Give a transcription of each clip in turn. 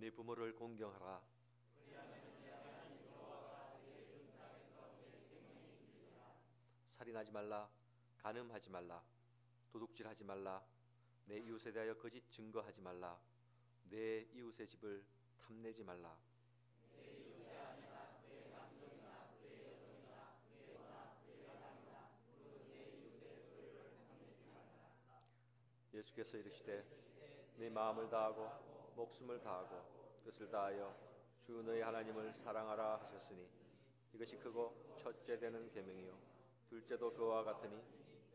네 부모를 공경하라. 살인하지 말라. 간음하지 말라. 도둑질하지 말라. 내 이웃에 대하여 거짓 증거하지 말라. 내 이웃의 집을 탐내지 말라. 예수께서 이르시되 네 마음을 다하고 목숨을 다하고 뜻을 다하여 주 너희 하나님을 사랑하라 하셨으니 이것이 크고 첫째 되는 계명이요 둘째도 그와 같으니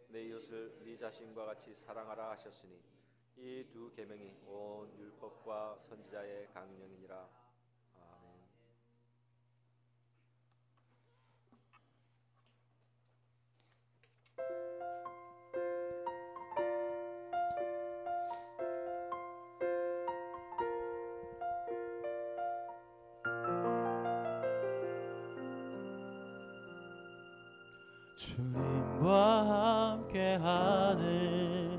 내 이웃을 네 자신과 같이 사랑하라 하셨으니 이 두 계명이 온 율법과 선지자의 강령이니라. 아멘. 주님과 함께하는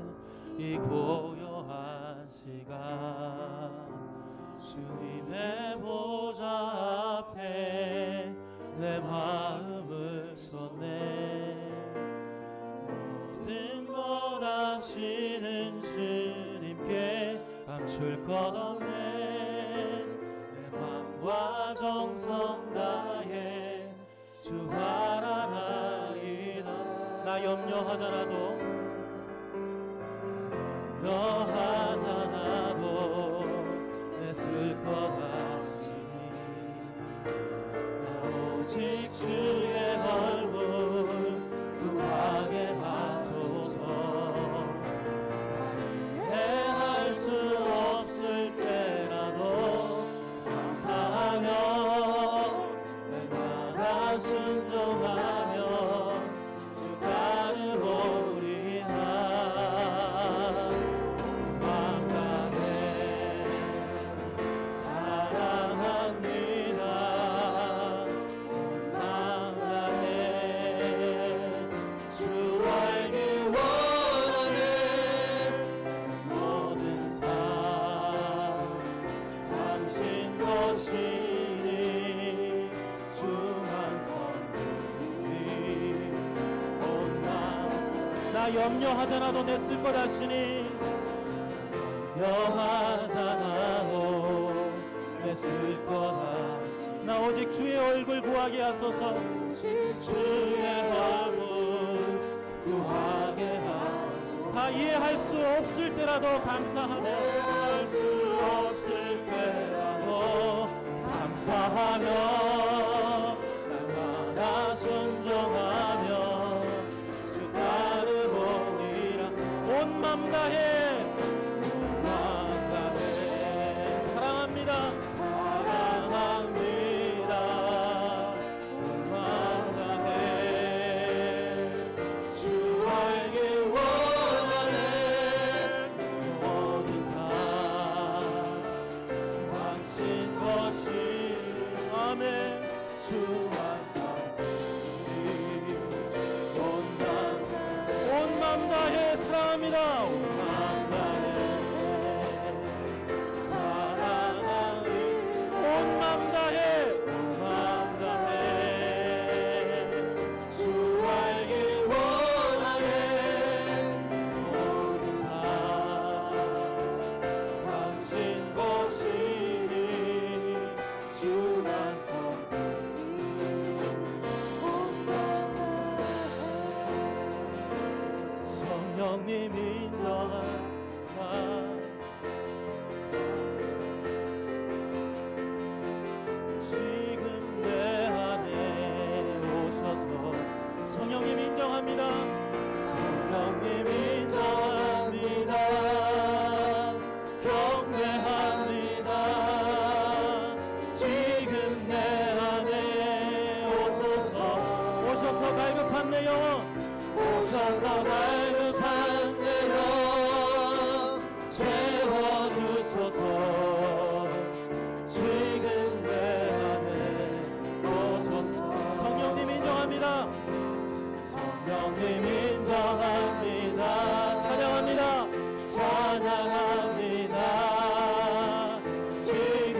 이 고요한 시간 주님의 보좌 앞에 내 마음을 쏟네 모든 것 아시는 주님께 감출 것 없네 내 맘과 정성 다해 주 바라나이다 나 염려하잖아도 애쓸 것 같으니 나 오직 주의 얼굴 구하게 하소서 이해할 수 없을 때라도 감사하며 날마다 순종하며 염려하잖아도 내 쓸 것 하시니 염려하잖아도 내 쓸 것 하시니 나 오직 주의 얼굴 구하게 하소서 오직 주의 얼굴 구하게 하소서 다 이해할 수 없을 때라도 감사하며 이해할 수 없을 때라도 감사하며 날마다 순종하며 온 맘 다해 사랑합니다 사랑합니다 온 맘 다해 주 알기 원하네 모든 삶 당신 것이 아멘 주만 온 맘 다해 사랑합니다. 온 맘 다해 사랑합니다. 온 맘 다해 온 맘 다해 주 알기 원하네 모든 삶 당신 것이니 주만 성령님 인정하라 지금 내 안에 오셔서 성령님 인정합니다 성령님 인정합니다 경배합니다 지금 내 안에 오셔서 갈급한 내 영혼 오셔서 갈급한 내 영 채워주소서 지금 내 안에 오소서 성령님 인정합니다 성령님 인정합니다 찬양합니다 찬양합니다 지금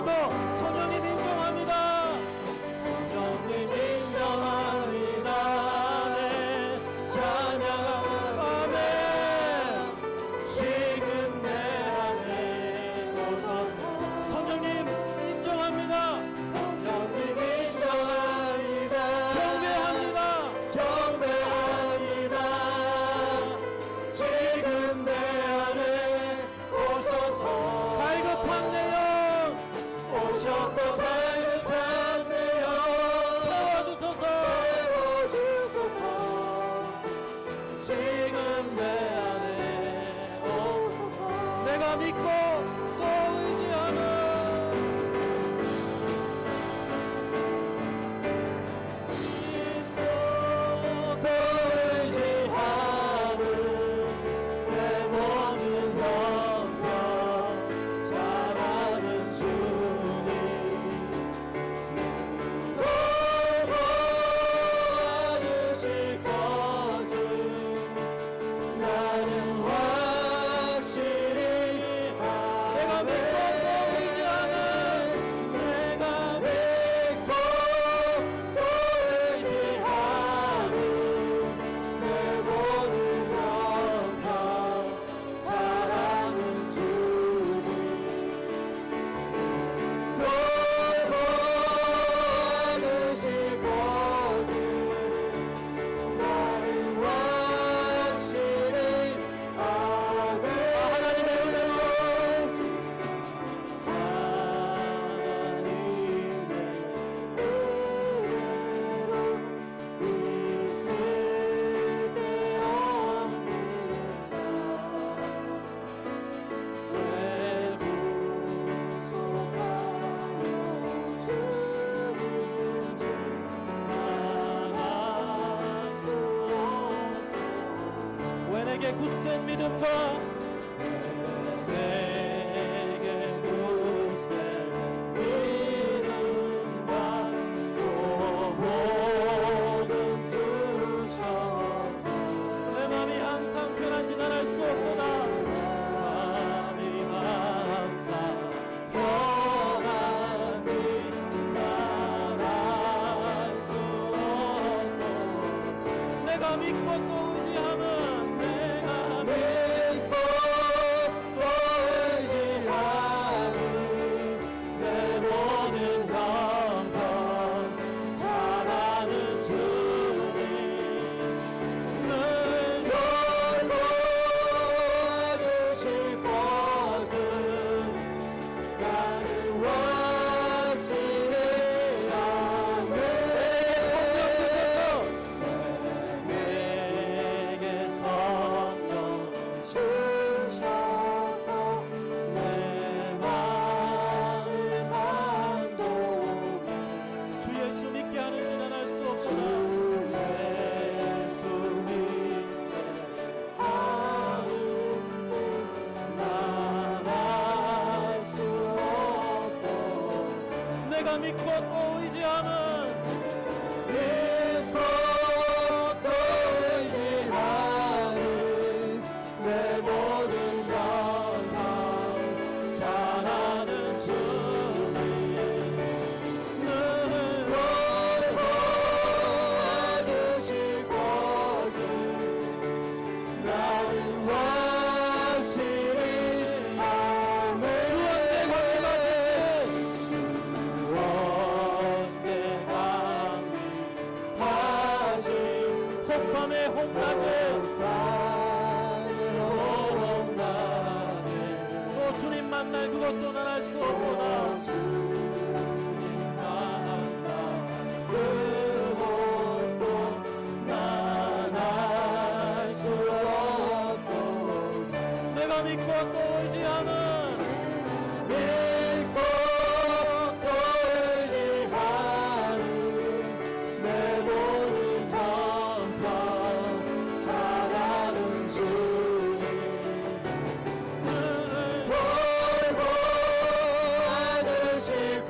더 성령님 인정합니다. 성령님 인정합니다. 네 찬양합니다. 아멘. 지금 내 안에 오셔서 성령님 인정합니다. 성령님 인정합니다. 경배합니다. 경배합니다. 지금 내 안에 오셔서 갈급한 내 영 오셔서 갈급한 내 영 채워주소서 지금 내 안에 오셔서 내가 믿고 또 의지하는 또 의지하는 내 모든 영광 잘하는 주님 도와주실 것은 나는 확실히 내가 믿고 또 의지하는 내가 믿고 또 의지하는 내 모든 영광 잘하는 주님 도와주실 것은 나는 확실히 아멘. 하나님의 은혜로 있을 데 없는 자 내 부족하며 주님 나갈 수 없고 왜 내게 굳센 믿음과 내게 굳센 믿음과 또 모든 주셔서 내 맘이 항상 편하지 않을 수 없구나 맘이 항상 편하지 않을 수 없고 내가 믿고 또 의지하면 내가 믿고 또 의지하는 내 모든 영광 잘하는 주님 늘 돌보아주실 것은 나는 확실히 아멘. 내게 성령 주셔서 내 마음을 감동해 주 예수 믿게 하는 일 난 할 수 없구나 주 예수 믿게 하는 난할수 없고 내가 믿고 또 의지하는 믿고 또 의지하는 내 모든 영광 잘하는 주님 늘 도와주실 것은 나는 확실히 아멘. 주 언제 강림하신 속밤의 홍나게 또 주님 만날 그것도 난 할 수 없구나 주님 만날 그것도 난 할 수 없고 내가 믿고 또 의지하는 믿고 또 의지하는 내 모든 영광 잘하는 주님 늘 돌보아주실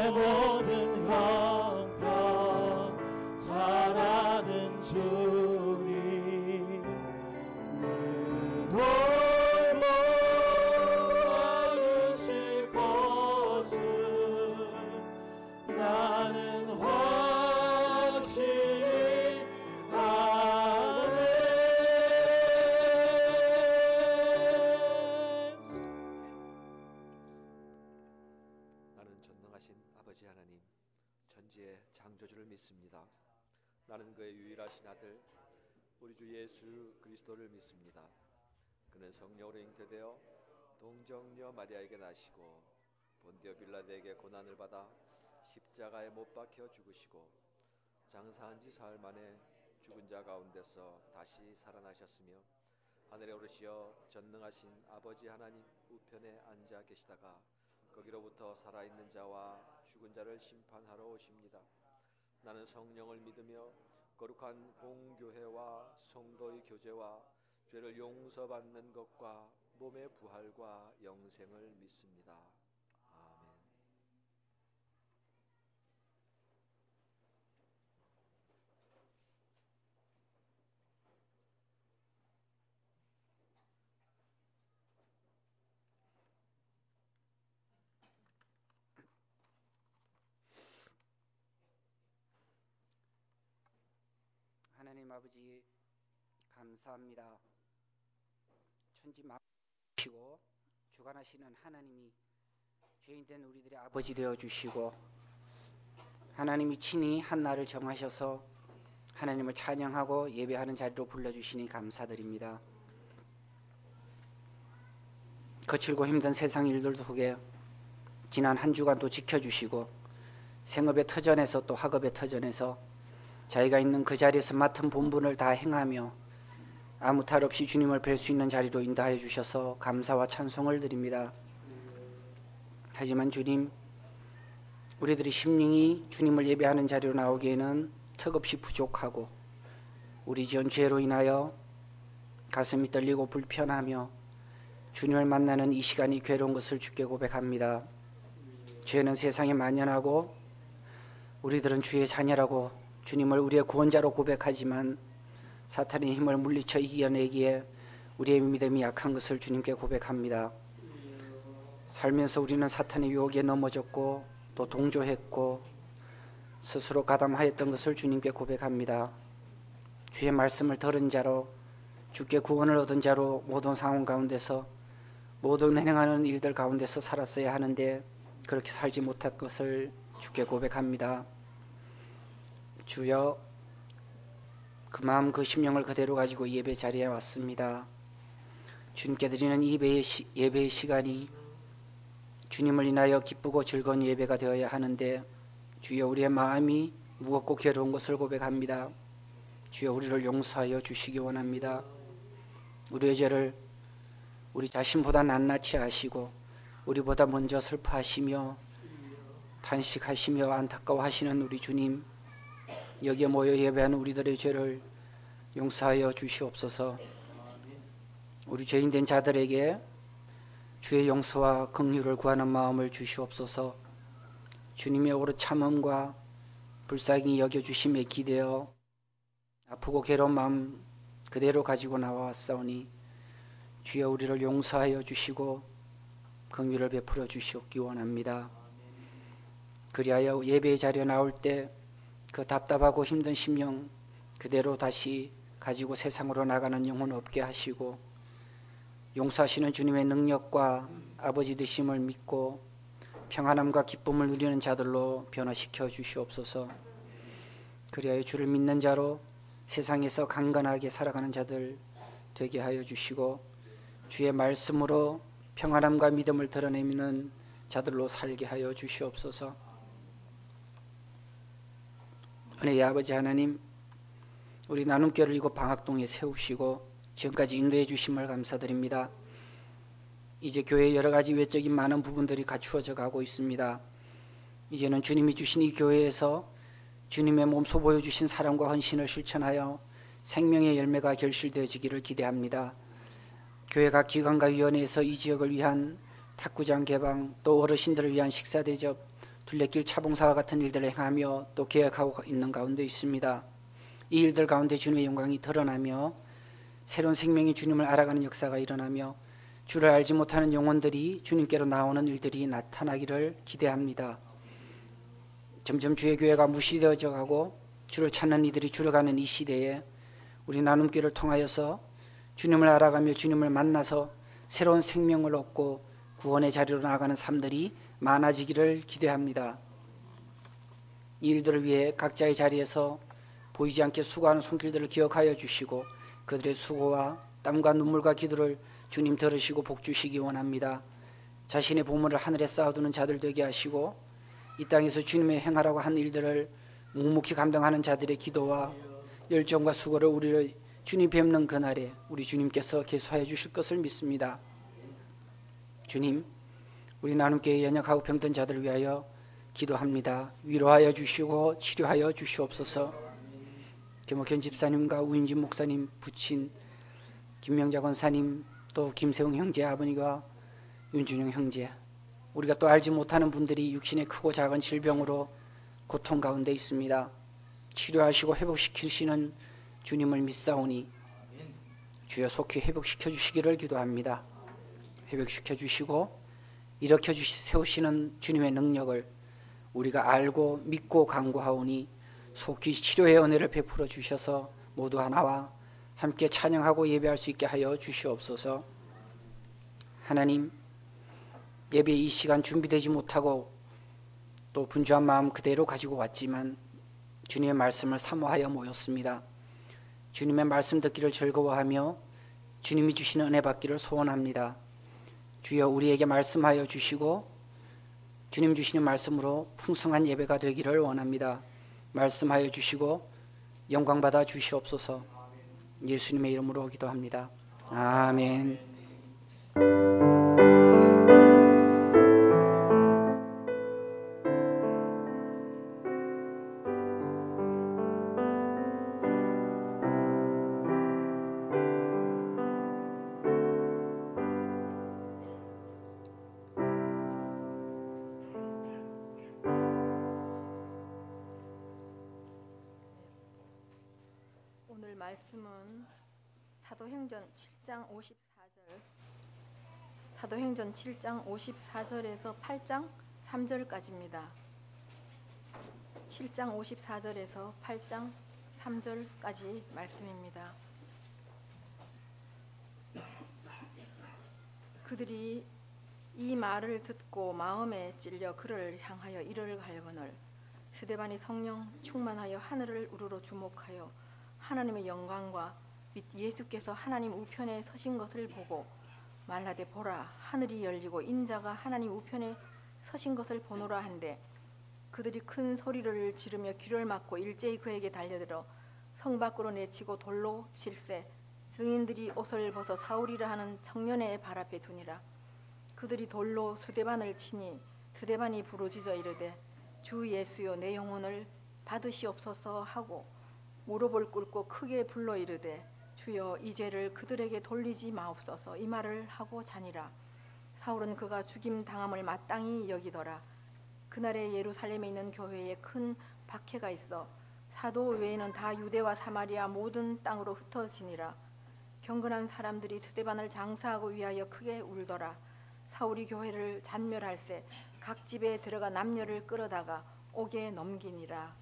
모든 형편 잘하는 주님 돌보아주실 것을 나는 확신히 아네. 나는 전능하신 아버지 하나님, 천지의 창조주를 믿습니다. 나는 그의 유일하신 아들 우리 주 예수 그리스도를 믿습니다. 그는 성령으로 잉태되어 동정녀 마리아에게 나시고 본디오 빌라도에게 고난을 받아 십자가에 못 박혀 죽으시고 장사한 지 사흘 만에 죽은 자 가운데서 다시 살아나셨으며 하늘에 오르시어 전능하신 아버지 하나님 우편에 앉아 계시다가 거기로부터 살아있는 자와 죽은 자를 심판하러 오십니다. 나는 성령을 믿으며 거룩한 공교회와 성도의 교제와 죄를 용서받는 것과 몸의 부활과 영생을 믿습니다. 아멘. 하나님 아버지 감사합니다. 천지 만물이시고 주관하시는 하나님이 죄인된 우리들의 아버지 되어 주시고 하나님이 친히 한 날을 정하셔서 하나님을 찬양하고 예배하는 자리로 불러주시니 감사드립니다. 거칠고 힘든 세상 일들 속에 지난 한 주간도 지켜주시고 생업의 터전에서 또 학업의 터전에서 자기가 있는 그 자리에서 맡은 본분을 다 행하며 아무 탈 없이 주님을 뵐 수 있는 자리로 인도하여 주셔서 감사와 찬송을 드립니다. 하지만 주님, 우리들이 심령이 주님을 예배하는 자리로 나오기에는 턱없이 부족하고 우리 지은 죄로 인하여 가슴이 떨리고 불편하며 주님을 만나는 이 시간이 괴로운 것을 주께 고백합니다. 죄는 세상에 만연하고 우리들은 주의 자녀라고 주님을 우리의 구원자로 고백하지만 사탄의 힘을 물리쳐 이겨내기에 우리의 믿음이 약한 것을 주님께 고백합니다. 살면서 우리는 사탄의 유혹에 넘어졌고 또 동조했고 스스로 가담하였던 것을 주님께 고백합니다. 주의 말씀을 들은 자로 주께 구원을 얻은 자로 모든 상황 가운데서 모든 행하는 일들 가운데서 살았어야 하는데 그렇게 살지 못할 것을 주께 고백합니다. 주여, 그 마음 그 심령을 그대로 가지고 예배 자리에 왔습니다. 주님께 드리는 예배의 시간이 주님을 인하여 기쁘고 즐거운 예배가 되어야 하는데 주여, 우리의 마음이 무겁고 괴로운 것을 고백합니다. 주여, 우리를 용서하여 주시기 원합니다. 우리의 죄를 우리 자신보다 낱낱이 아시고 우리보다 먼저 슬퍼하시며 탄식하시며 안타까워하시는 우리 주님, 여기에 모여 예배하는 우리들의 죄를 용서하여 주시옵소서. 우리 죄인된 자들에게 주의 용서와 긍휼을 구하는 마음을 주시옵소서. 주님의 오래 참음과 불쌍히 여겨주심에 기대어 아프고 괴로운 마음 그대로 가지고 나와왔사오니 주여, 우리를 용서하여 주시고 긍휼을 베풀어 주시옵기 원합니다. 그리하여 예배의 자리에 나올 때 그 답답하고 힘든 심령 그대로 다시 가지고 세상으로 나가는 영혼 없게 하시고 용서하시는 주님의 능력과 아버지 되심을 믿고 평안함과 기쁨을 누리는 자들로 변화시켜 주시옵소서. 그리하여 주를 믿는 자로 세상에서 강건하게 살아가는 자들 되게 하여 주시고 주의 말씀으로 평안함과 믿음을 드러내는 자들로 살게 하여 주시옵소서. 은혜의 아버지 하나님, 우리 나눔교회를 이곳 방학동에 세우시고 지금까지 인도해 주심을 감사드립니다. 이제 교회의 여러 가지 외적인 많은 부분들이 갖추어져 가고 있습니다. 이제는 주님이 주신 이 교회에서 주님의 몸소 보여주신 사랑과 헌신을 실천하여 생명의 열매가 결실되어지기를 기대합니다. 교회 각 기관과 위원회에서 이 지역을 위한 탁구장 개방, 또 어르신들을 위한 식사 대접, 둘레길 차봉사와 같은 일들을 행하며 또 계획하고 있는 가운데 있습니다. 이 일들 가운데 주님의 영광이 드러나며 새로운 생명이 주님을 알아가는 역사가 일어나며 주를 알지 못하는 영혼들이 주님께로 나오는 일들이 나타나기를 기대합니다. 점점 주의 교회가 무시되어져 가고 주를 찾는 이들이 줄어가는 이 시대에 우리 나눔교회를 통하여서 주님을 알아가며 주님을 만나서 새로운 생명을 얻고 구원의 자리로 나아가는 삶들이 많아지기를 기대합니다. 이 일들을 위해 각자의 자리에서 보이지 않게 수고하는 손길들을 기억하여 주시고 그들의 수고와 땀과 눈물과 기도를 주님 들으시고 복 주시기 원합니다. 자신의 보물을 하늘에 쌓아두는 자들 되게 하시고 이 땅에서 주님의 행하라고 한 일들을 묵묵히 감당하는 자들의 기도와 열정과 수고를 우리를 주님 뵙는 그날에 우리 주님께서 계수하여 주실 것을 믿습니다. 주님, 우리 나눔교회 연약하고 병든 자들을 위하여 기도합니다. 위로하여 주시고 치료하여 주시옵소서. 김옥현 집사님과 우인진 목사님 부친 김명자 권사님 또 김세웅 형제 아버니와 윤준영 형제, 우리가 또 알지 못하는 분들이 육신의 크고 작은 질병으로 고통 가운데 있습니다. 치료하시고 회복시키시는 주님을 믿사오니 주여 속히 회복시켜 주시기를 기도합니다. 회복시켜 주시고 일으켜 세우시는 주님의 능력을 우리가 알고 믿고 간구하오니 속히 치료의 은혜를 베풀어 주셔서 모두 하나와 함께 찬양하고 예배할 수 있게 하여 주시옵소서. 하나님, 예배 이 시간 준비되지 못하고 또 분주한 마음 그대로 가지고 왔지만 주님의 말씀을 사모하여 모였습니다. 주님의 말씀 듣기를 즐거워하며 주님이 주시는 은혜 받기를 소원합니다. 주여 우리에게 말씀하여 주시고 주님 주시는 말씀으로 풍성한 예배가 되기를 원합니다. 말씀하여 주시고 영광받아 주시옵소서. 예수님의 이름으로 기도합니다. 아멘. 오늘 말씀은 사도행전 7장 54절, 사도행전 7장 54절에서 8장 3절까지입니다. 7장 54절에서 8장 3절까지 말씀입니다. 그들이 이 말을 듣고 마음에 찔려 그를 향하여 이를 갈거늘 스데반이 성령 충만하여 하늘을 우러러 주목하여 하나님의 영광과 및 예수께서 하나님 우편에 서신 것을 보고 말하되 보라 하늘이 열리고 인자가 하나님 우편에 서신 것을 보노라 한데 그들이 큰 소리를 지르며 귀를 막고 일제히 그에게 달려들어 성 밖으로 내치고 돌로 칠세 증인들이 옷을 벗어 사울이라 하는 청년의 발 앞에 두니라. 그들이 돌로 스데반을 치니 스데반이 부르짖어 이르되 주 예수여 내 영혼을 받으시옵소서 하고 무릎을 꿇고 크게 불러 이르되 주여 이 죄를 그들에게 돌리지 마옵소서 이 말을 하고 자니라. 사울은 그가 죽임 당함을 마땅히 여기더라. 그날에 예루살렘에 있는 교회에 큰 박해가 있어 사도 외에는 다 유대와 사마리아 모든 땅으로 흩어지니라. 경건한 사람들이 스데반을 장사하고 위하여 크게 울더라. 사울이 교회를 잔멸할세 각 집에 들어가 남녀를 끌어다가 옥에 넘기니라.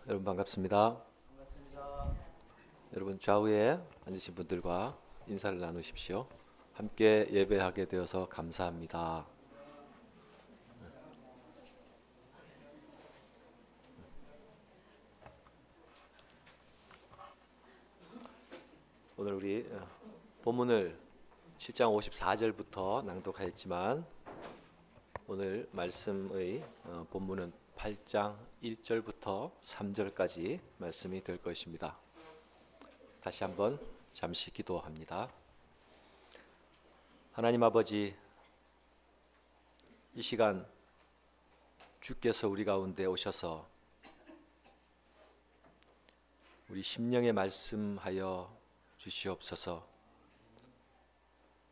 여러분 반갑습니다. 여러분 좌우에 앉으신 분들과 인사를 나누십시오. 함께 예배하게 되어서 감사합니다. 오늘 우리 본문을 7장 54절부터 낭독하였지만 오늘 말씀의 본문은 8장 1절부터 3절까지 말씀이 될 것입니다. 다시 한번 잠시 기도합니다. 하나님 아버지, 이 시간 주께서 우리 가운데 오셔서 우리 심령에 말씀하여 주시옵소서.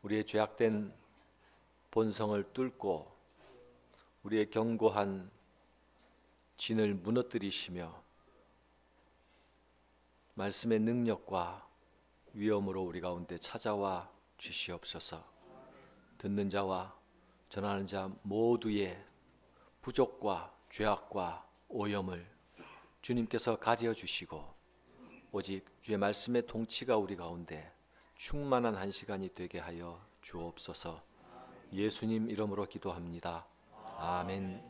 우리의 죄악된 본성을 뚫고 우리의 견고한 진을 무너뜨리시며 말씀의 능력과 위엄으로 우리 가운데 찾아와 주시옵소서. 듣는 자와 전하는 자 모두의 부족과 죄악과 오염을 주님께서 가려 주시고 오직 주의 말씀의 통치가 우리 가운데 충만한 한 시간이 되게 하여 주옵소서. 예수님 이름으로 기도합니다. 아멘.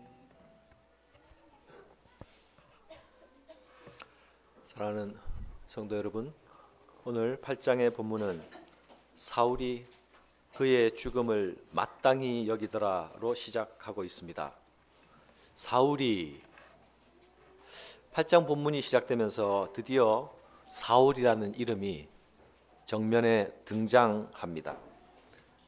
사랑하는 성도 여러분, 오늘 8장의 본문은 사울이 그의 죽음을 마땅히 여기더라로 시작하고 있습니다. 사울이 8장 본문이 시작되면서 드디어 사울이라는 이름이 정면에 등장합니다.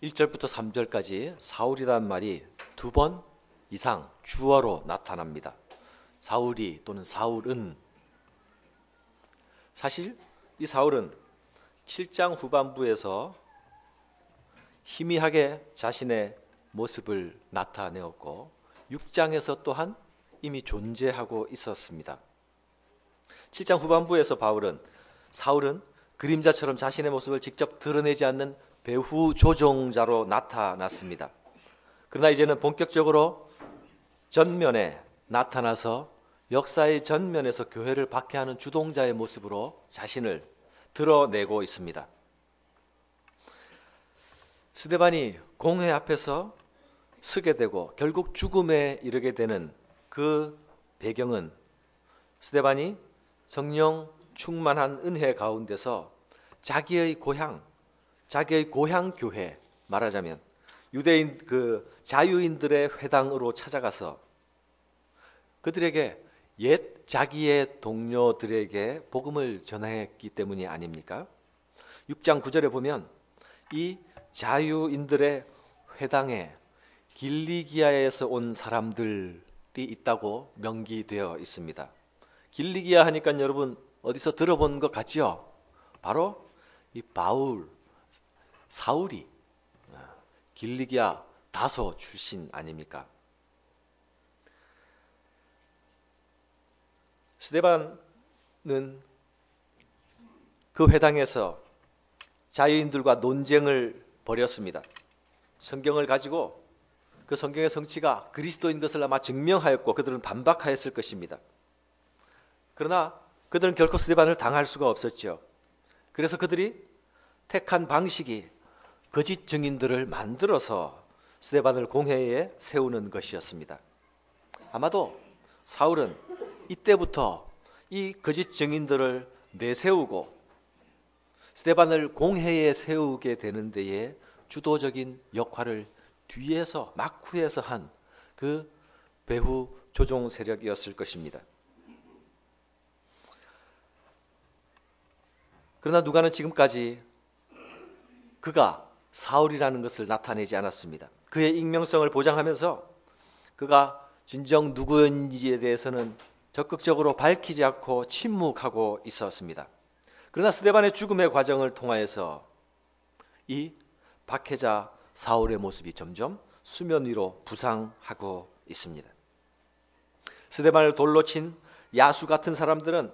1절부터 3절까지 사울이라는 말이 2번 이상 주어로 나타납니다. 사울이 또는 사울은, 사실 이 사울은 7장 후반부에서 희미하게 자신의 모습을 나타내었고 6장에서 또한 이미 존재하고 있었습니다. 7장 후반부에서 사울은 그림자처럼 자신의 모습을 직접 드러내지 않는 배후 조종자로 나타났습니다. 그러나 이제는 본격적으로 전면에 나타나서 역사의 전면에서 교회를 박해하는 주동자의 모습으로 자신을 드러내고 있습니다. 스데반이 공회 앞에서 서게 되고 결국 죽음에 이르게 되는 그 배경은 스데반이 성령 충만한 은혜 가운데서 자기의 고향 교회, 말하자면 유대인 자유인들의 회당으로 찾아가서 그들에게 옛 자기의 동료들에게 복음을 전했기 때문이 아닙니까? 6장 9절에 보면 이 자유인들의 회당에 길리기아에서 온 사람들이 있다고 명기되어 있습니다. 길리기아 하니까 여러분 어디서 들어본 것 같지요? 바로 이 사울이 길리기아 다소 출신 아닙니까? 스데반은 그 회당에서 자유인들과 논쟁을 벌였습니다. 성경을 가지고 그 성경의 성취가 그리스도인 것을 아마 증명하였고 그들은 반박하였을 것입니다. 그러나 그들은 결코 스데반을 당할 수가 없었죠. 그래서 그들이 택한 방식이 거짓 증인들을 만들어서 스데반을 공회에 세우는 것이었습니다. 아마도 사울은 이때부터 이 거짓 증인들을 내세우고 스데반을 공회에 세우게 되는 데에 주도적인 역할을 뒤에서 막후에서 한 그 배후 조종 세력이었을 것입니다. 그러나 누가는 지금까지 그가 사울이라는 것을 나타내지 않았습니다. 그의 익명성을 보장하면서 그가 진정 누구인지에 대해서는 적극적으로 밝히지 않고 침묵하고 있었습니다. 그러나 스데반의 죽음의 과정을 통하여서 이 박해자 사울의 모습이 점점 수면 위로 부상하고 있습니다. 스데반을 돌로 친 야수 같은 사람들은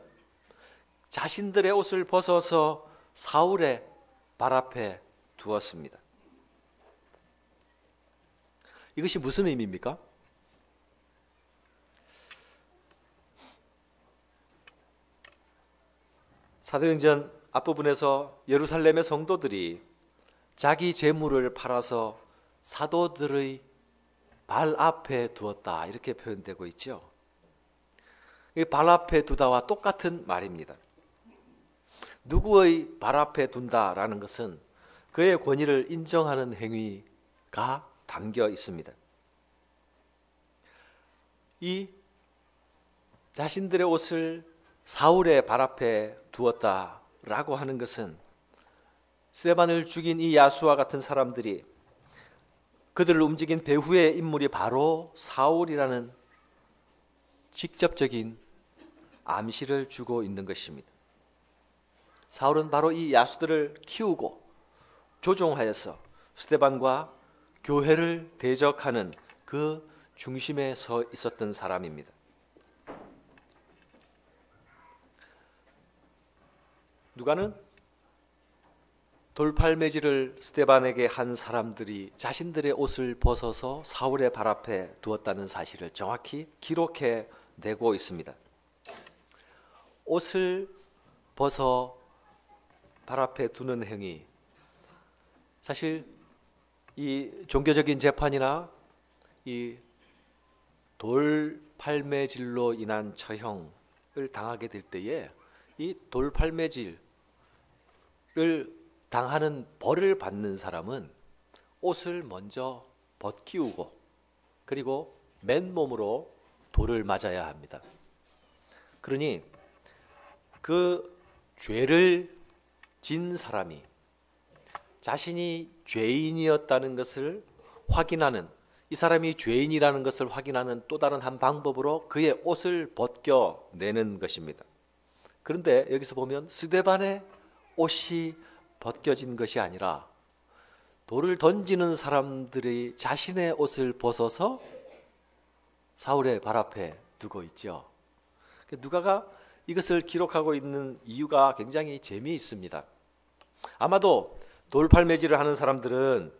자신들의 옷을 벗어서 사울의 발 앞에 두었습니다. 이것이 무슨 의미입니까? 사도행전 앞부분에서 예루살렘의 성도들이 자기 재물을 팔아서 사도들의 발 앞에 두었다 이렇게 표현되고 있죠. 발 앞에 두다와 똑같은 말입니다. 누구의 발 앞에 둔다라는 것은 그의 권위를 인정하는 행위가 담겨 있습니다. 이 자신들의 옷을 사울의 발 앞에 두었다라고 하는 것은 스데반을 죽인 이 야수와 같은 사람들이 그들을 움직인 배후의 인물이 바로 사울이라는 직접적인 암시를 주고 있는 것입니다. 사울은 바로 이 야수들을 키우고 조종하여서 스데반과 교회를 대적하는 그 중심에 서 있었던 사람입니다. 누가는 돌팔매질을 스데반에게 한 사람들이 자신들의 옷을 벗어서 사울의 발 앞에 두었다는 사실을 정확히 기록해 내고 있습니다. 옷을 벗어 발 앞에 두는 행위, 사실 이 종교적인 재판이나 이 돌팔매질로 인한 처형을 당하게 될 때에 이 돌팔매질을 당하는 벌을 받는 사람은 옷을 먼저 벗기우고 그리고 맨몸으로 돌을 맞아야 합니다. 그러니 그 죄를 진 사람이 자신이 죄인이었다는 것을 확인하는, 이 사람이 죄인이라는 것을 확인하는 또 다른 한 방법으로 그의 옷을 벗겨내는 것입니다. 그런데 여기서 보면 스데반의 옷이 벗겨진 것이 아니라 돌을 던지는 사람들이 자신의 옷을 벗어서 사울의 발 앞에 두고 있죠. 누가가 이것을 기록하고 있는 이유가 굉장히 재미있습니다. 아마도 돌팔매질을 하는 사람들은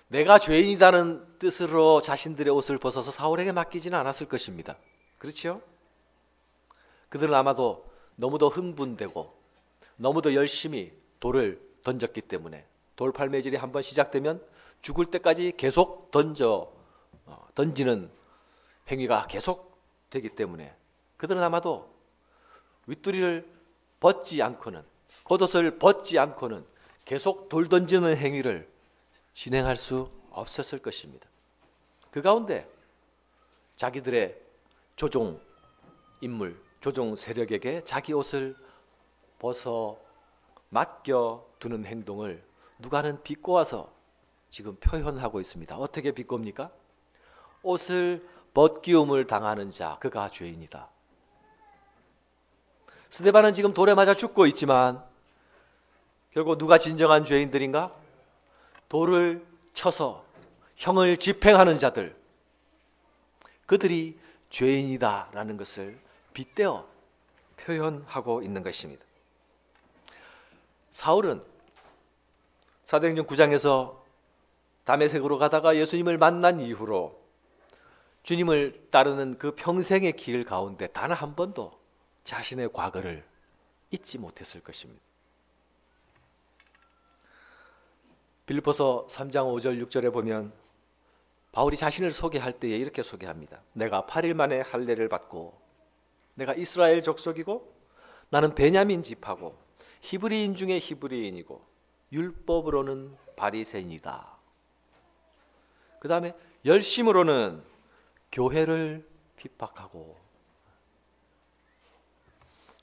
내가 죄인이라는 뜻으로 자신들의 옷을 벗어서 사울에게 맡기지는 않았을 것입니다. 그렇죠? 그들은 아마도 너무도 흥분되고 너무도 열심히 돌을 던졌기 때문에 돌팔매질이 한번 시작되면 죽을 때까지 계속 던지는 행위가 계속 되기 때문에 그들은 아마도 윗도리를 벗지 않고는, 겉옷을 벗지 않고는 계속 돌 던지는 행위를 진행할 수 없었을 것입니다. 그 가운데 자기들의 조종 인물, 조종 세력에게 자기 옷을 벗어 맡겨두는 행동을 누가는 비꼬아서 지금 표현하고 있습니다. 어떻게 비꼬입니까? 옷을 벗기움을 당하는 자, 그가 죄인이다. 스데반은 지금 돌에 맞아 죽고 있지만 결국 누가 진정한 죄인들인가? 돌을 쳐서 형을 집행하는 자들, 그들이 죄인이다라는 것을 빗대어 표현하고 있는 것입니다. 사울은 사도행전 9장에서 다메섹으로 가다가 예수님을 만난 이후로 주님을 따르는 그 평생의 길 가운데 단 한 번도 자신의 과거를 잊지 못했을 것입니다. 빌립보서 3장 5절 6절에 보면 바울이 자신을 소개할 때에 이렇게 소개합니다. 내가 8일 만에 할례를 받고 내가 이스라엘 족속이고 나는 베냐민 지파고 히브리인 중에 히브리인이고 율법으로는 바리새인이다. 그 다음에 열심으로는 교회를 핍박하고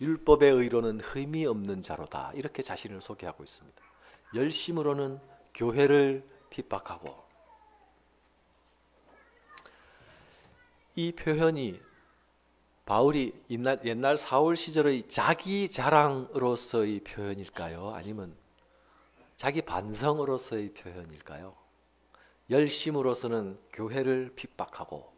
율법의 의로는 흠이 없는 자로다. 이렇게 자신을 소개하고 있습니다. 열심으로는 교회를 핍박하고, 이 표현이 바울이 옛날 사울 시절의 자기 자랑으로서의 표현일까요? 아니면 자기 반성으로서의 표현일까요? 열심으로서는 교회를 핍박하고,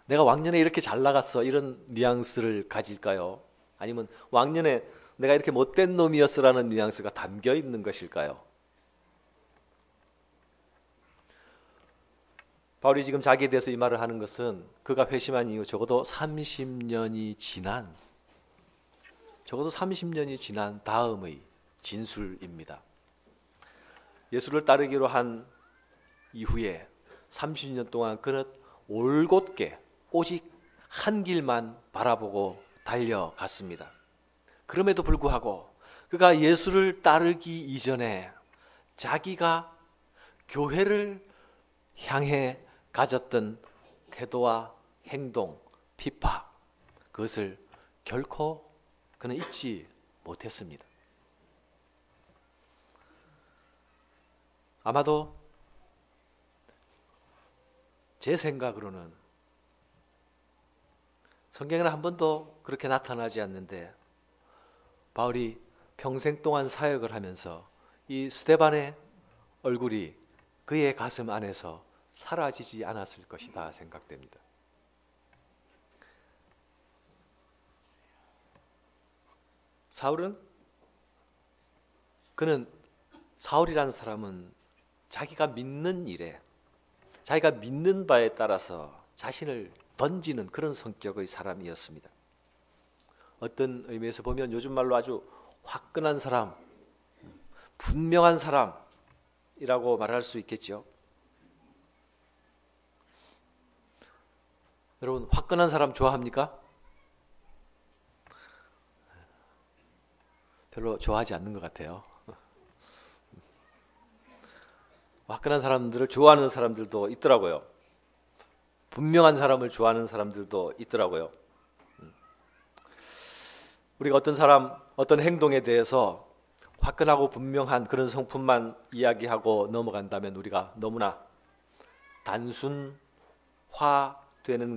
내가 왕년에 이렇게 잘 나갔어, 이런 뉘앙스를 가질까요? 아니면 왕년에 내가 이렇게 못된 놈이었어라는 뉘앙스가 담겨 있는 것일까요? 바울이 지금 자기에 대해서 이 말을 하는 것은 그가 회심한 이후 적어도 30년이 지난 다음의 진술입니다. 예수를 따르기로 한 이후에 30년 동안 그는 올곧게 오직 한 길만 바라보고 달려갔습니다. 그럼에도 불구하고 그가 예수를 따르기 이전에 자기가 교회를 향해 가졌던 태도와 행동, 핍박, 그것을 결코 그는 잊지 못했습니다. 아마도 제 생각으로는 성경에는 한 번도 그렇게 나타나지 않는데 바울이 평생 동안 사역을 하면서 이 스데반의 얼굴이 그의 가슴 안에서 사라지지 않았을 것이다 생각됩니다. 사울이라는 사람은 자기가 믿는 일에, 자기가 믿는 바에 따라서 자신을 던지는 그런 성격의 사람이었습니다. 어떤 의미에서 보면 요즘 말로 아주 화끈한 사람, 분명한 사람이라고 말할 수 있겠죠. 여러분, 화끈한 사람 좋아합니까? 별로 좋아하지 않는 것 같아요. 화끈한 사람들을 좋아하는 사람들도 있더라고요. 분명한 사람을 좋아하는 사람들도 있더라고요. 우리가 어떤 사람, 어떤 행동에 대해서 화끈하고 분명한 그런 성품만 이야기하고 넘어간다면 우리가 너무나 단순화되는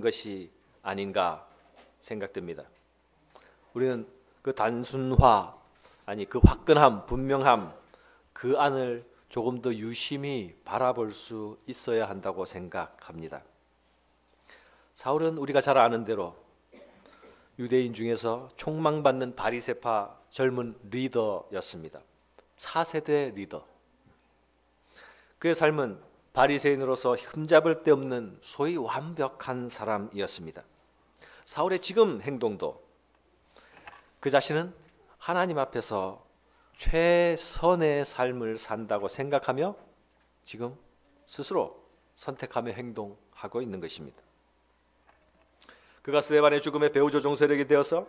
것이 아닌가 생각됩니다. 우리는 그 단순화, 그 화끈함, 분명함, 그 안을 조금 더 유심히 바라볼 수 있어야 한다고 생각합니다. 사울은 우리가 잘 아는 대로 유대인 중에서 촉망받는 바리새파 젊은 리더였습니다. 차세대 리더. 그의 삶은 바리새인으로서 흠잡을 데 없는 소위 완벽한 사람이었습니다. 사울의 지금 행동도 그 자신은 하나님 앞에서 최선의 삶을 산다고 생각하며 지금 스스로 선택하며 행동하고 있는 것입니다. 그가 스데반의 죽음의 배후조종 세력이 되어서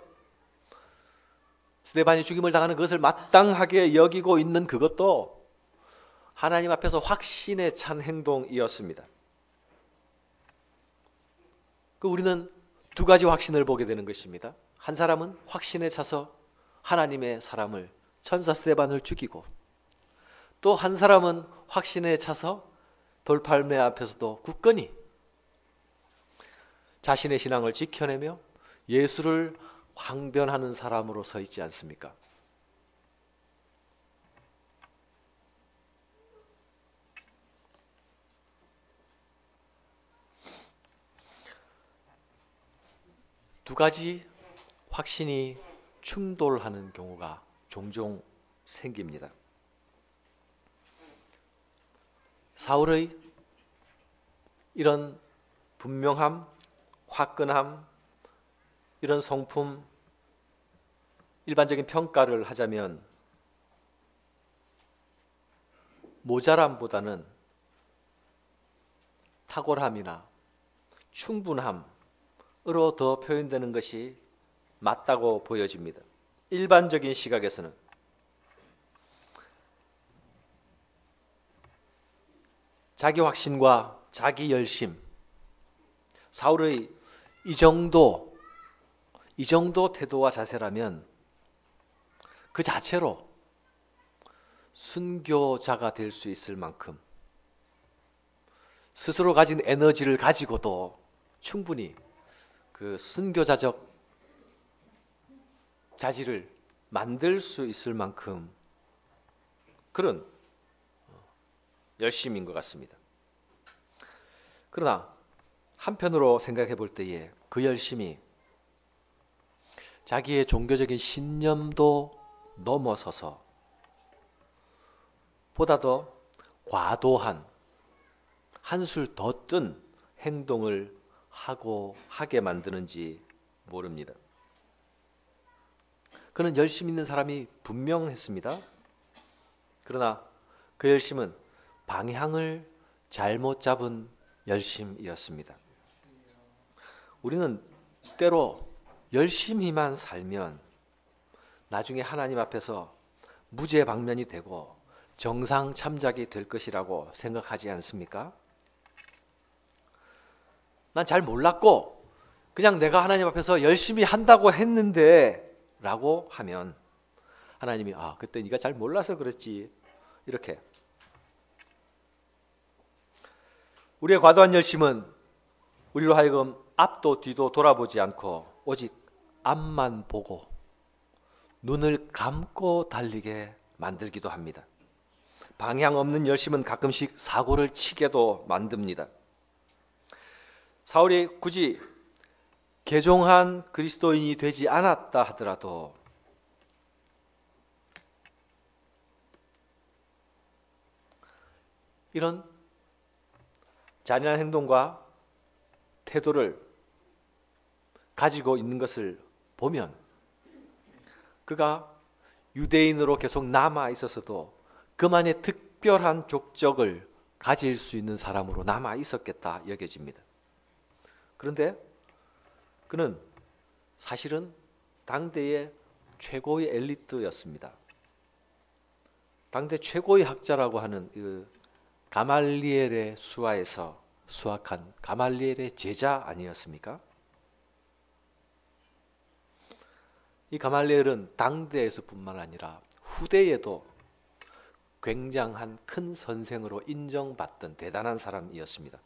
스데반이 죽임을 당하는 그것을 마땅하게 여기고 있는 그것도 하나님 앞에서 확신에 찬 행동이었습니다. 우리는 두 가지 확신을 보게 되는 것입니다. 한 사람은 확신에 차서 하나님의 사람을, 천사 스데반을 죽이고, 또 한 사람은 확신에 차서 돌팔매 앞에서도 굳건히 자신의 신앙을 지켜내며 예수를 항변하는 사람으로 서 있지 않습니까? 두 가지 확신이 충돌하는 경우가 종종 생깁니다. 사울의 이런 분명함, 화끈함, 이런 성품, 일반적인 평가를 하자면 모자람보다는 탁월함이나 충분함으로 더 표현되는 것이 맞다고 보여집니다. 일반적인 시각에서는 자기 확신과 자기 열심, 사울의 이 정도 태도와 자세라면 그 자체로 순교자가 될 수 있을 만큼 스스로 가진 에너지를 가지고도 충분히 그 순교자적 자질을 만들 수 있을 만큼 그런 열심인 것 같습니다. 그러나 한편으로 생각해 볼 때에 그 열심이 자기의 종교적인 신념도 넘어서서 보다 더 과도한, 한술 더 뜬 행동을 하게 만드는지 모릅니다. 그는 열심 있는 사람이 분명했습니다. 그러나 그 열심은 방향을 잘못 잡은 열심이었습니다. 우리는 때로 열심히만 살면 나중에 하나님 앞에서 무죄방면이 되고 정상 참작이 될 것이라고 생각하지 않습니까? 난 잘 몰랐고 그냥 내가 하나님 앞에서 열심히 한다고 했는데 라고 하면 하나님이 그때 네가 잘 몰라서 그랬지, 이렇게. 우리의 과도한 열심은 우리로 하여금 앞도 뒤도 돌아보지 않고 오직 앞만 보고 눈을 감고 달리게 만들기도 합니다. 방향 없는 열심은 가끔씩 사고를 치게도 만듭니다. 사울이 굳이 개종한 그리스도인이 되지 않았다 하더라도 이런 잔인한 행동과 태도를 가지고 있는 것을 보면 그가 유대인으로 계속 남아 있었어도 그만의 특별한 족적을 가질 수 있는 사람으로 남아 있었겠다 여겨집니다. 그런데 그는 사실은 당대의 최고의 엘리트였습니다. 당대 최고의 학자라고 하는 그 가말리엘의 수하에서 수학한 가말리엘의 제자 아니었습니까? 이 가말리엘은 당대에서뿐만 아니라 후대에도 굉장한 큰 선생으로 인정받던 대단한 사람이었습니다.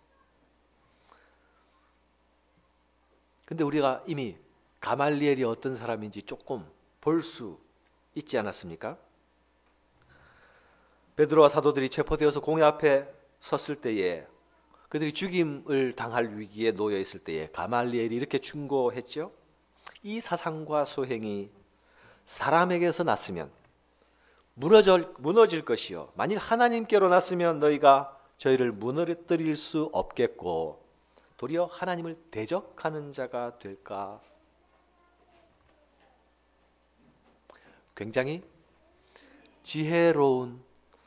근데 우리가 이미 가말리엘이 어떤 사람인지 조금 볼 수 있지 않았습니까? 베드로와 사도들이 체포되어서 공회 앞에 섰을 때에 그들이 죽임을 당할 위기에 놓여 있을 때에 가말리엘이 이렇게 충고했죠. 이 사상과 소행이 사람에게서 났으면 무너질 것이요 만일 하나님께로 났으면 너희가 저희를 무너뜨릴 수 없겠고 도리어 하나님을 대적하는 자가 될까. 굉장히 지혜로운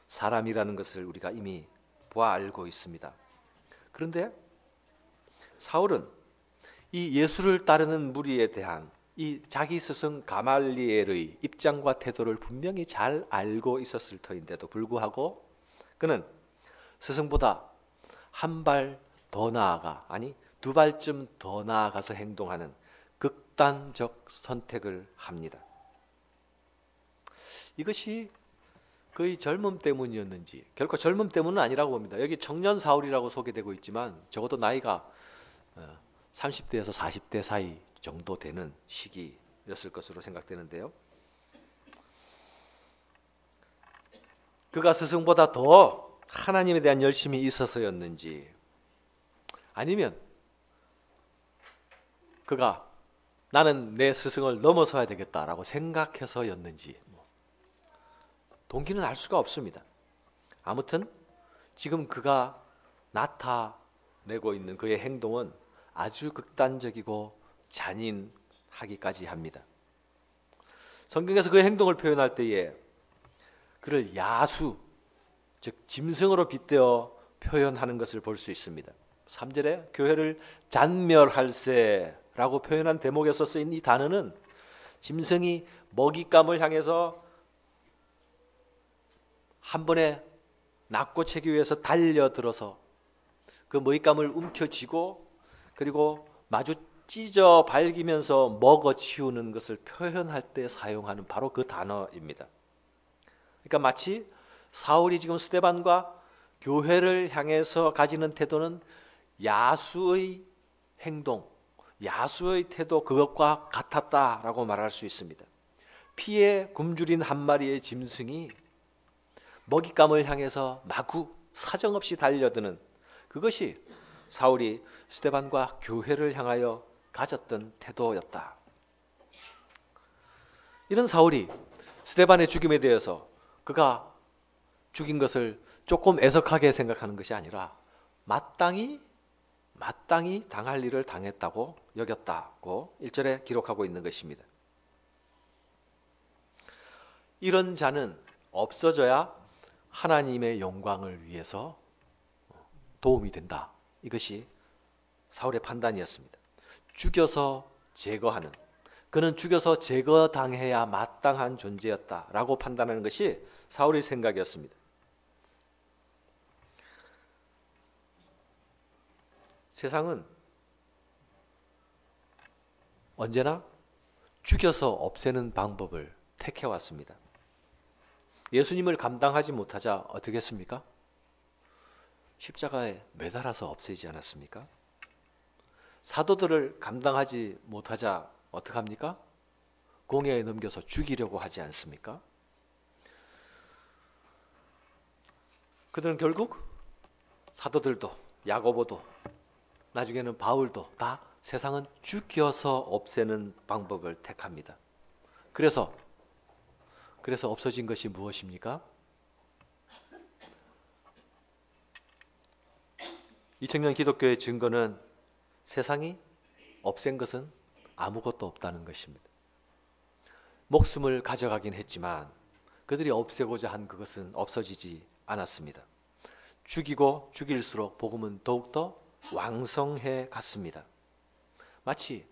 사람이라는 것을 우리가 이미 보아 알고 있습니다. 그런데 사울은 이 예수를 따르는 무리에 대한 이 자기 스승 가말리엘의 입장과 태도를 분명히 잘 알고 있었을 터인데도 불구하고 그는 스승보다 한 발 더 나아가 아니 두 발쯤 더 나아가서 행동하는 극단적 선택을 합니다. 이것이 그의 젊음 때문이었는지 결코 젊음 때문은 아니라고 봅니다. 여기 청년 사울이라고 소개되고 있지만 적어도 나이가 30대에서 40대 사이 정도 되는 시기였을 것으로 생각되는데요. 그가 스승보다 더 하나님에 대한 열심이 있어서였는지 아니면 그가 나는 내 스승을 넘어서야 되겠다라고 생각해서였는지 동기는 알 수가 없습니다. 아무튼 지금 그가 나타내고 있는 그의 행동은 아주 극단적이고 잔인하기까지 합니다. 성경에서 그의 행동을 표현할 때에 그를 야수, 즉 짐승으로 빗대어 표현하는 것을 볼 수 있습니다. 3절에 교회를 잔멸할세라고 표현한 대목에서 쓰인 이 단어는 짐승이 먹잇감을 향해서 한 번에 낚고채기 위해서 달려들어서 그 먹잇감을 움켜쥐고 그리고 마주 찢어 발기면서 먹어치우는 것을 표현할 때 사용하는 바로 그 단어입니다. 그러니까 마치 사울이 지금 스데반과 교회를 향해서 가지는 태도는 야수의 행동, 야수의 태도 그것과 같았다라고 말할 수 있습니다. 피에 굶주린 한 마리의 짐승이 먹잇감을 향해서 마구 사정없이 달려드는 그것이 사울이 스데반과 교회를 향하여 가졌던 태도였다. 이런 사울이 스데반의 죽임에 대해서 그가 죽인 것을 조금 애석하게 생각하는 것이 아니라 마땅히 당할 일을 당했다고 여겼다고 1절에 기록하고 있는 것입니다. 이런 자는 없어져야 하나님의 영광을 위해서 도움이 된다. 이것이 사울의 판단이었습니다. 죽여서 제거하는, 그는 죽여서 제거당해야 마땅한 존재였다라고 판단하는 것이 사울의 생각이었습니다. 세상은 언제나 죽여서 없애는 방법을 택해왔습니다. 예수님을 감당하지 못하자 어떻게 했습니까? 십자가에 매달아서 없애지 않았습니까? 사도들을 감당하지 못하자 어떡합니까? 공회에 넘겨서 죽이려고 하지 않습니까? 그들은 결국 사도들도 야고보도 나중에는 바울도 다 세상은 죽여서 없애는 방법을 택합니다. 그래서 없어진 것이 무엇입니까? 2000년 기독교의 증거는 세상이 없앤 것은 아무것도 없다는 것입니다. 목숨을 가져가긴 했지만 그들이 없애고자 한 그것은 없어지지 않았습니다. 죽이고 죽일수록 복음은 더욱더 왕성해 갔습니다. 마치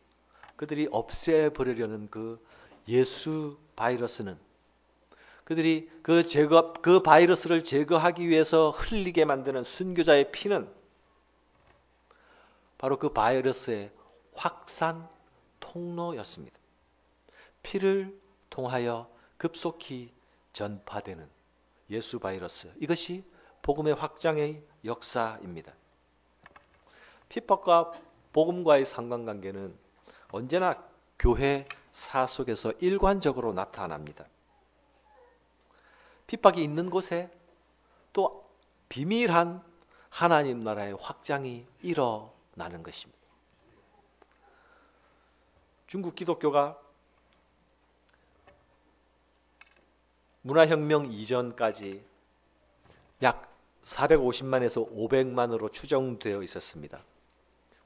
그들이 없애버리려는 그 예수 바이러스는 그들이 그 바이러스를 제거하기 위해서 흘리게 만드는 순교자의 피는 바로 그 바이러스의 확산 통로였습니다. 피를 통하여 급속히 전파되는 예수 바이러스, 이것이 복음의 확장의 역사입니다. 핍박과 복음과의 상관관계는 언제나 교회사 속에서 일관적으로 나타납니다. 핍박이 있는 곳에 또 비밀한 하나님 나라의 확장이 일어나는 것입니다. 중국 기독교가 문화혁명 이전까지 약 450만에서 500만으로 추정되어 있었습니다.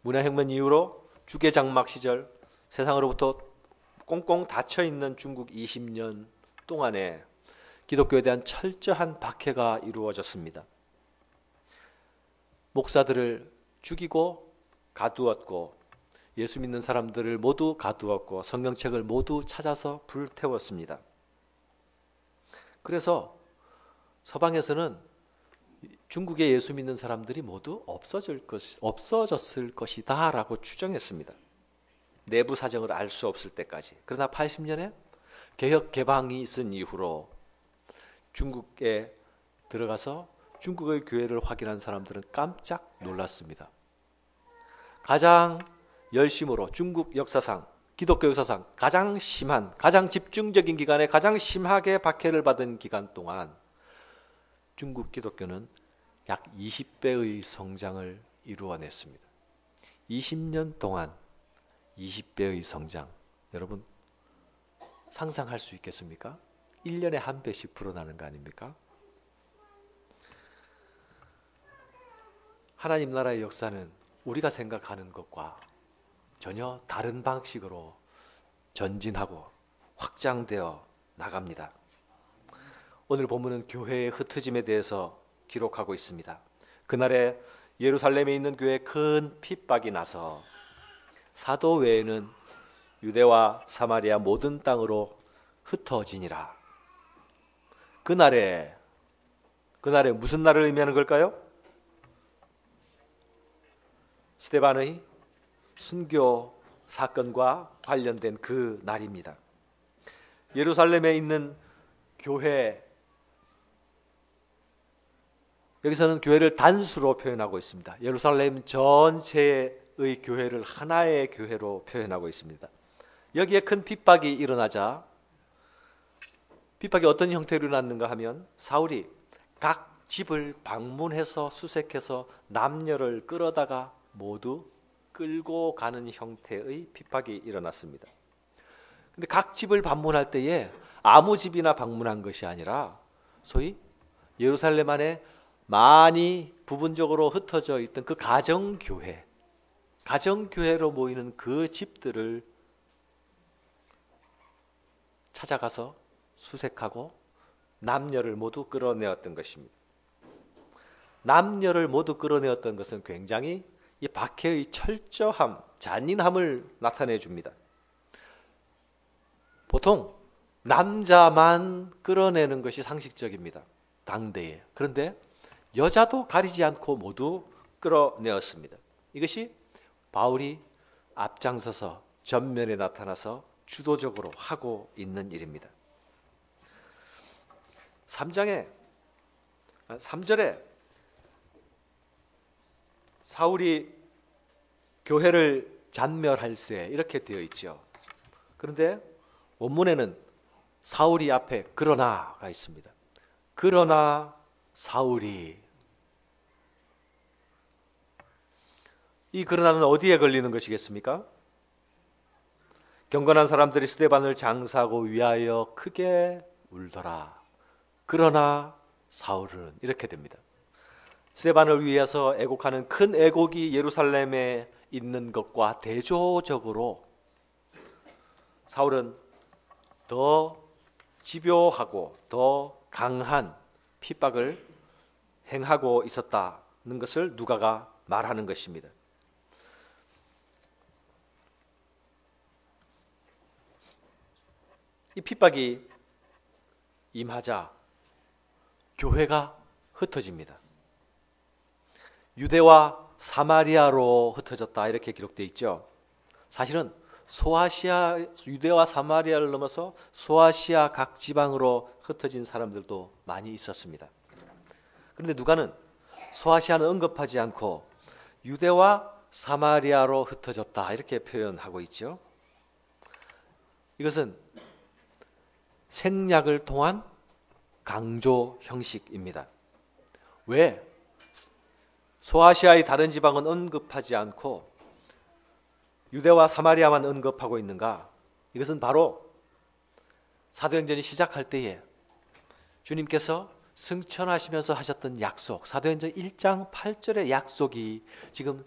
문화혁명 이후로 주계장막 시절 세상으로부터 꽁꽁 닫혀있는 중국 20년 동안에 기독교에 대한 철저한 박해가 이루어졌습니다. 목사들을 죽이고 가두었고 예수 믿는 사람들을 모두 가두었고 성경책을 모두 찾아서 불태웠습니다. 그래서 서방에서는 중국의 예수 믿는 사람들이 모두 없어졌을 것이다 라고 추정했습니다. 내부 사정을 알 수 없을 때까지. 그러나 80년에 개혁 개방이 있은 이후로 중국에 들어가서 중국의 교회를 확인한 사람들은 깜짝 놀랐습니다. 가장 열심으로 중국 역사상, 기독교 역사상 가장 심한, 가장 집중적인 기간에 가장 심하게 박해를 받은 기간 동안 중국 기독교는 약 20배의 성장을 이루어냈습니다. 20년 동안 20배의 성장, 여러분 상상할 수 있겠습니까? 1년에 한 배씩 불어나는 거 아닙니까? 하나님 나라의 역사는 우리가 생각하는 것과 전혀 다른 방식으로 전진하고 확장되어 나갑니다. 오늘 본문은 교회의 흩어짐에 대해서 기록하고 있습니다. 그날에 예루살렘에 있는 교회에 큰 핍박이 나서 사도 외에는 유대와 사마리아 모든 땅으로 흩어지니라. 그날에 무슨 날을 의미하는 걸까요? 스데반의 순교 사건과 관련된 그 날입니다. 예루살렘에 있는 교회, 여기서는 교회를 단수로 표현하고 있습니다. 예루살렘 전체의 교회를 하나의 교회로 표현하고 있습니다. 여기에 큰 핍박이 일어나자, 핍박이 어떤 형태로 일어났는가 하면 사울이 각 집을 방문해서 수색해서 남녀를 끌어다가 모두 끌고 가는 형태의 핍박이 일어났습니다. 근데 각 집을 방문할 때에 아무 집이나 방문한 것이 아니라 소위 예루살렘 안에 많이 부분적으로 흩어져 있던 그 가정교회로 모이는 그 집들을 찾아가서 수색하고 남녀를 모두 끌어내었던 것입니다. 남녀를 모두 끌어내었던 것은 굉장히 이 박해의 철저함, 잔인함을 나타내 줍니다. 보통 남자만 끌어내는 것이 상식적입니다. 당대에. 그런데 여자도 가리지 않고 모두 끌어내었습니다. 이것이 바울이 앞장서서 전면에 나타나서 주도적으로 하고 있는 일입니다. 3절에 사울이 교회를 잔멸할세 이렇게 되어 있죠. 그런데 원문에는 사울이 앞에 그러나가 있습니다. 그러나 사울이, 이 그러나는 어디에 걸리는 것이겠습니까? 경건한 사람들이 스데반을 장사하고 위하여 크게 울더라. 그러나 사울은, 이렇게 됩니다. 스데반을 위해서 애곡하는 큰 애곡이 예루살렘에 있는 것과 대조적으로 사울은 더 집요하고 더 강한 핍박을 행하고 있었다는 것을 누가가 말하는 것입니다. 이 핍박이 임하자 교회가 흩어집니다. 유대와 사마리아로 흩어졌다 이렇게 기록되어 있죠. 사실은 소아시아, 유대와 사마리아를 넘어서 소아시아 각 지방으로 흩어진 사람들도 많이 있었습니다. 그런데 누가는 소아시아는 언급하지 않고 유대와 사마리아로 흩어졌다 이렇게 표현하고 있죠. 이것은 생략을 통한 강조 형식입니다. 왜 소아시아의 다른 지방은 언급하지 않고 유대와 사마리아만 언급하고 있는가? 이것은 바로 사도행전이 시작할 때에 주님께서 승천하시면서 하셨던 약속, 사도행전 1장 8절의 약속이 지금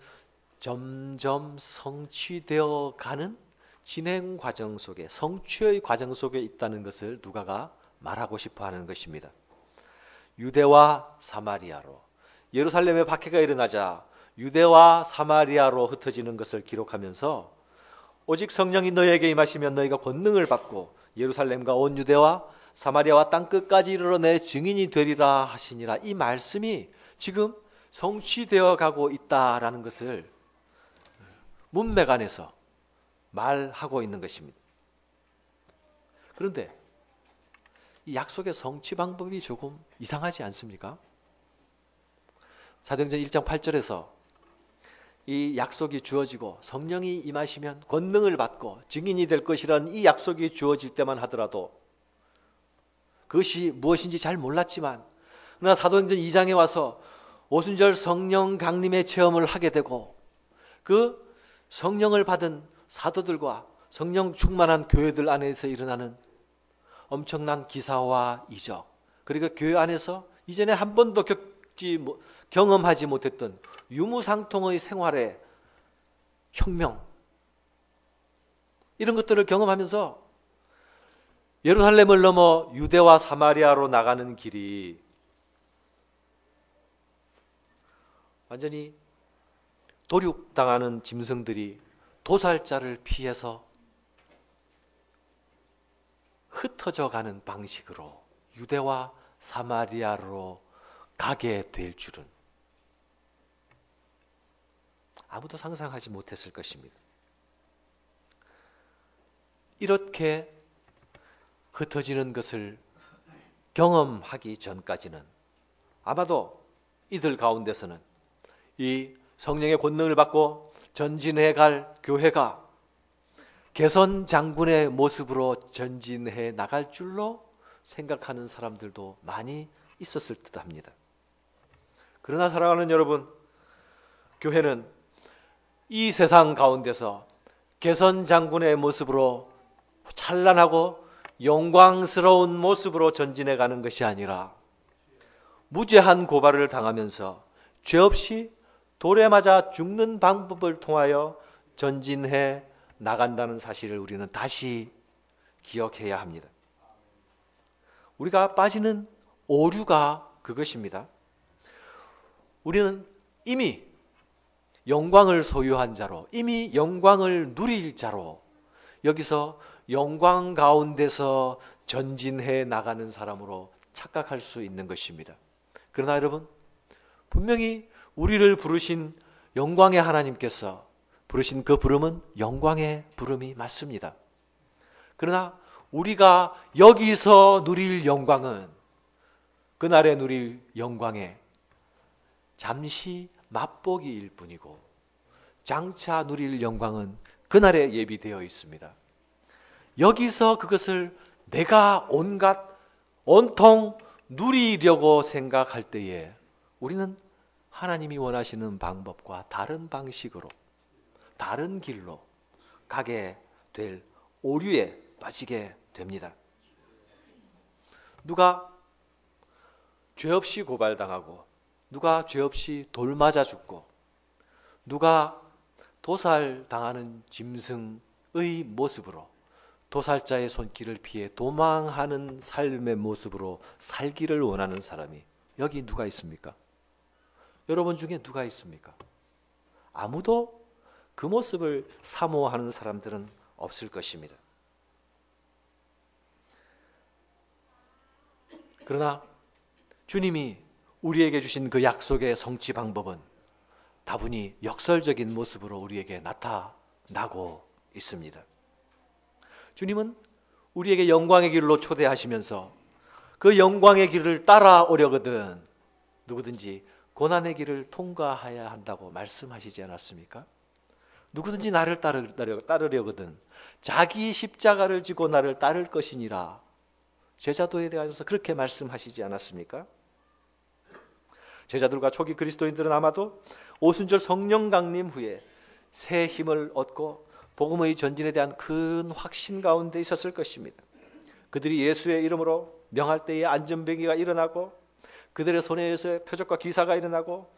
점점 성취되어 가는 진행 과정 속에, 성취의 과정 속에 있다는 것을 누가가 말하고 싶어 하는 것입니다. 유대와 사마리아로, 예루살렘에 박해가 일어나자 유대와 사마리아로 흩어지는 것을 기록하면서 오직 성령이 너희에게 임하시면 너희가 권능을 받고 예루살렘과 온 유대와 사마리아와 땅끝까지 이르러 내 증인이 되리라 하시니라. 이 말씀이 지금 성취되어 가고 있다라는 것을 문맥 안에서 말하고 있는 것입니다. 그런데 이 약속의 성취 방법이 조금 이상하지 않습니까? 사도행전 1장 8절에서 이 약속이 주어지고 성령이 임하시면 권능을 받고 증인이 될 것이라는 이 약속이 주어질 때만 하더라도 그것이 무엇인지 잘 몰랐지만, 그러나 사도행전 2장에 와서 오순절 성령 강림의 체험을 하게 되고 그 성령을 받은 사도들과 성령 충만한 교회들 안에서 일어나는 엄청난 기사와 이적, 그리고 교회 안에서 이전에 한 번도 경험하지 못했던 유무상통의 생활의 혁명, 이런 것들을 경험하면서 예루살렘을 넘어 유대와 사마리아로 나가는 길이 완전히 도륙당하는 짐승들이 도살자를 피해서 흩어져 가는 방식으로 유대와 사마리아로 가게 될 줄은 아무도 상상하지 못했을 것입니다. 이렇게 흩어지는 것을 경험하기 전까지는 아마도 이들 가운데서는 이 성령의 권능을 받고 전진해 갈 교회가 개선 장군의 모습으로 전진해 나갈 줄로 생각하는 사람들도 많이 있었을 듯합니다. 그러나 사랑하는 여러분, 교회는 이 세상 가운데서 개선 장군의 모습으로 찬란하고 영광스러운 모습으로 전진해 가는 것이 아니라 무죄한 고발을 당하면서 죄 없이 돌에 맞아 죽는 방법을 통하여 전진해 나간다는 사실을 우리는 다시 기억해야 합니다. 우리가 빠지는 오류가 그것입니다. 우리는 이미 영광을 소유한 자로, 이미 영광을 누릴 자로 여기서 영광 가운데서 전진해 나가는 사람으로 착각할 수 있는 것입니다. 그러나 여러분, 분명히 우리를 부르신 영광의 하나님께서 부르신 그 부름은 영광의 부름이 맞습니다. 그러나 우리가 여기서 누릴 영광은 그날에 누릴 영광의 잠시 맛보기일 뿐이고 장차 누릴 영광은 그날에 예비되어 있습니다. 여기서 그것을 내가 온통 누리려고 생각할 때에 우리는 하나님이 원하시는 방법과 다른 방식으로, 다른 길로 가게 될 오류에 빠지게 됩니다. 누가 죄 없이 고발당하고, 누가 죄 없이 돌 맞아 죽고, 누가 도살당하는 짐승의 모습으로, 도살자의 손길을 피해 도망하는 삶의 모습으로 살기를 원하는 사람이 여기 누가 있습니까? 여러분 중에 누가 있습니까? 아무도 그 모습을 사모하는 사람들은 없을 것입니다. 그러나 주님이 우리에게 주신 그 약속의 성취 방법은 다분히 역설적인 모습으로 우리에게 나타나고 있습니다. 주님은 우리에게 영광의 길로 초대하시면서 그 영광의 길을 따라오려거든 누구든지 고난의 길을 통과해야 한다고 말씀하시지 않았습니까? 누구든지 나를 따르려거든 자기 십자가를 지고 나를 따를 것이니라. 제자도에 대해서 그렇게 말씀하시지 않았습니까? 제자들과 초기 그리스도인들은 아마도 오순절 성령 강림 후에 새 힘을 얻고 복음의 전진에 대한 큰 확신 가운데 있었을 것입니다. 그들이 예수의 이름으로 명할 때에 안전병기가 일어나고, 그들의 손에서 표적과 기사가 일어나고,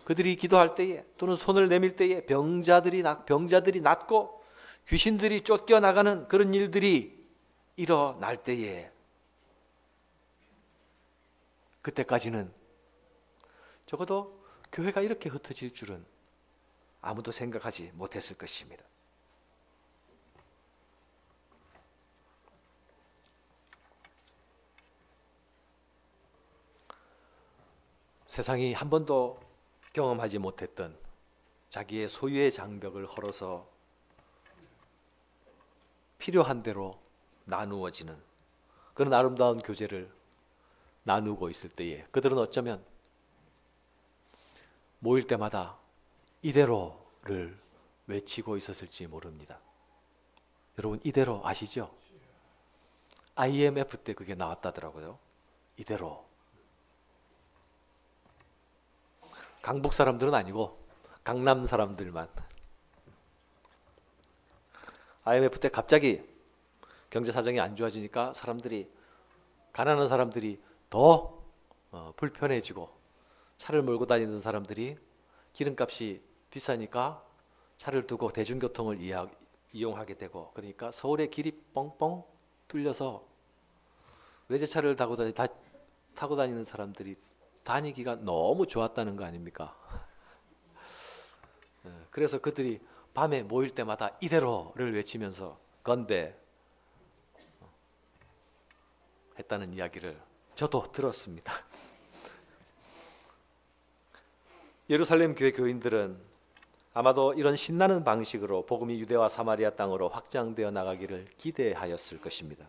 그들이 기도할 때에 또는 손을 내밀 때에 병자들이 낫고 귀신들이 쫓겨나가는 그런 일들이 일어날 때에, 그때까지는 적어도 교회가 이렇게 흩어질 줄은 아무도 생각하지 못했을 것입니다. 세상이 한 번도 경험하지 못했던 자기의 소유의 장벽을 헐어서 필요한 대로 나누어지는 그런 아름다운 교제를 나누고 있을 때에 그들은 어쩌면 모일 때마다 이대로를 외치고 있었을지 모릅니다. 여러분 이대로 아시죠? IMF 때 그게 나왔다더라고요. 이대로. 강북 사람들은 아니고 강남 사람들만. IMF 때 갑자기 경제 사정이 안 좋아지니까 가난한 사람들이 더 불편해지고, 차를 몰고 다니는 사람들이 기름값이 비싸니까 차를 두고 대중교통을 이용하게 되고, 그러니까 서울의 길이 뻥뻥 뚫려서 외제차를 타고 다니는 사람들이 다니기가 너무 좋았다는 거 아닙니까? 그래서 그들이 밤에 모일 때마다 이대로를 외치면서 건배 했다는 이야기를 저도 들었습니다. 예루살렘 교회 교인들은 아마도 이런 신나는 방식으로 복음이 유대와 사마리아 땅으로 확장되어 나가기를 기대하였을 것입니다.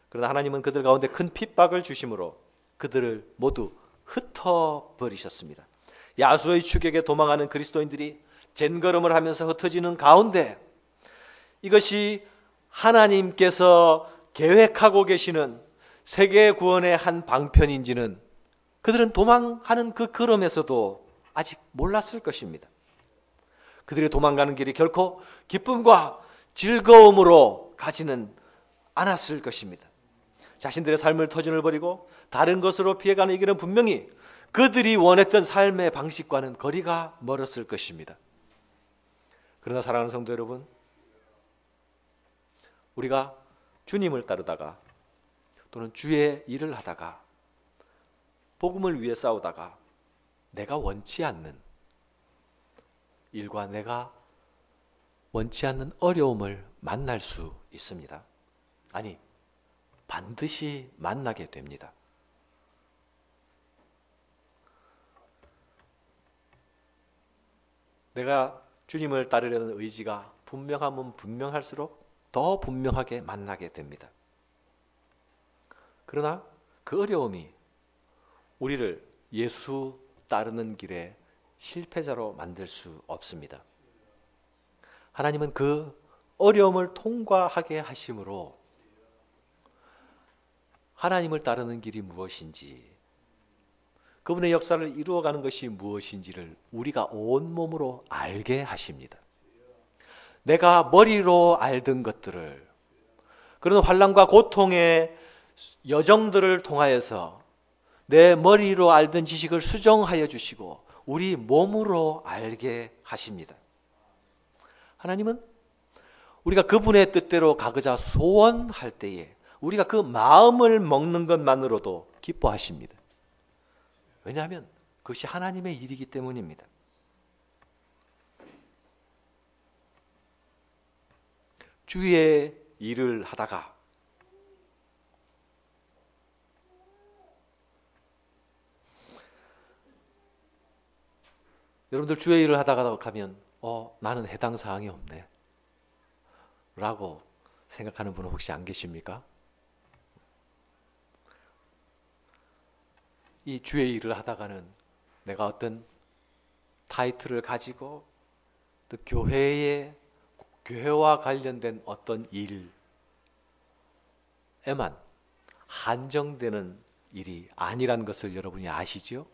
그러나 하나님은 그들 가운데 큰 핍박을 주심으로 그들을 모두 흩어버리셨습니다. 야수의 추격에 도망하는 그리스도인들이 젠걸음을 하면서 흩어지는 가운데 이것이 하나님께서 계획하고 계시는 세계 구원의 한 방편인지는 그들은 도망하는 그 걸음에서도 아직 몰랐을 것입니다. 그들의 도망가는 길이 결코 기쁨과 즐거움으로 가지는 않았을 것입니다. 자신들의 삶을 터전을 버리고 다른 것으로 피해가는 이 길은 분명히 그들이 원했던 삶의 방식과는 거리가 멀었을 것입니다. 그러나 사랑하는 성도 여러분, 우리가 주님을 따르다가 또는 주의 일을 하다가 복음을 위해 싸우다가 내가 원치 않는 일과 내가 원치 않는 어려움을 만날 수 있습니다. 아니, 반드시 만나게 됩니다. 내가 주님을 따르려는 의지가 분명하면 분명할수록 더 분명하게 만나게 됩니다. 그러나 그 어려움이 우리를 예수 따르는 길에 실패자로 만들 수 없습니다. 하나님은 그 어려움을 통과하게 하심으로 하나님을 따르는 길이 무엇인지, 그분의 역사를 이루어가는 것이 무엇인지를 우리가 온몸으로 알게 하십니다. 내가 머리로 알던 것들을, 그런 환난과 고통의 여정들을 통하여서 내 머리로 알던 지식을 수정하여 주시고 우리 몸으로 알게 하십니다. 하나님은 우리가 그분의 뜻대로 가고자 소원할 때에 우리가 그 마음을 먹는 것만으로도 기뻐하십니다. 왜냐하면 그것이 하나님의 일이기 때문입니다. 주의 일을 하다가 여러분들 주의 일을 하다가 가면 나는 해당 사항이 없네 라고 생각하는 분은 혹시 안 계십니까? 이 주의 일을 하다가는 내가 어떤 타이틀을 가지고 또 교회와 관련된 어떤 일에만 한정되는 일이 아니라는 것을 여러분이 아시죠?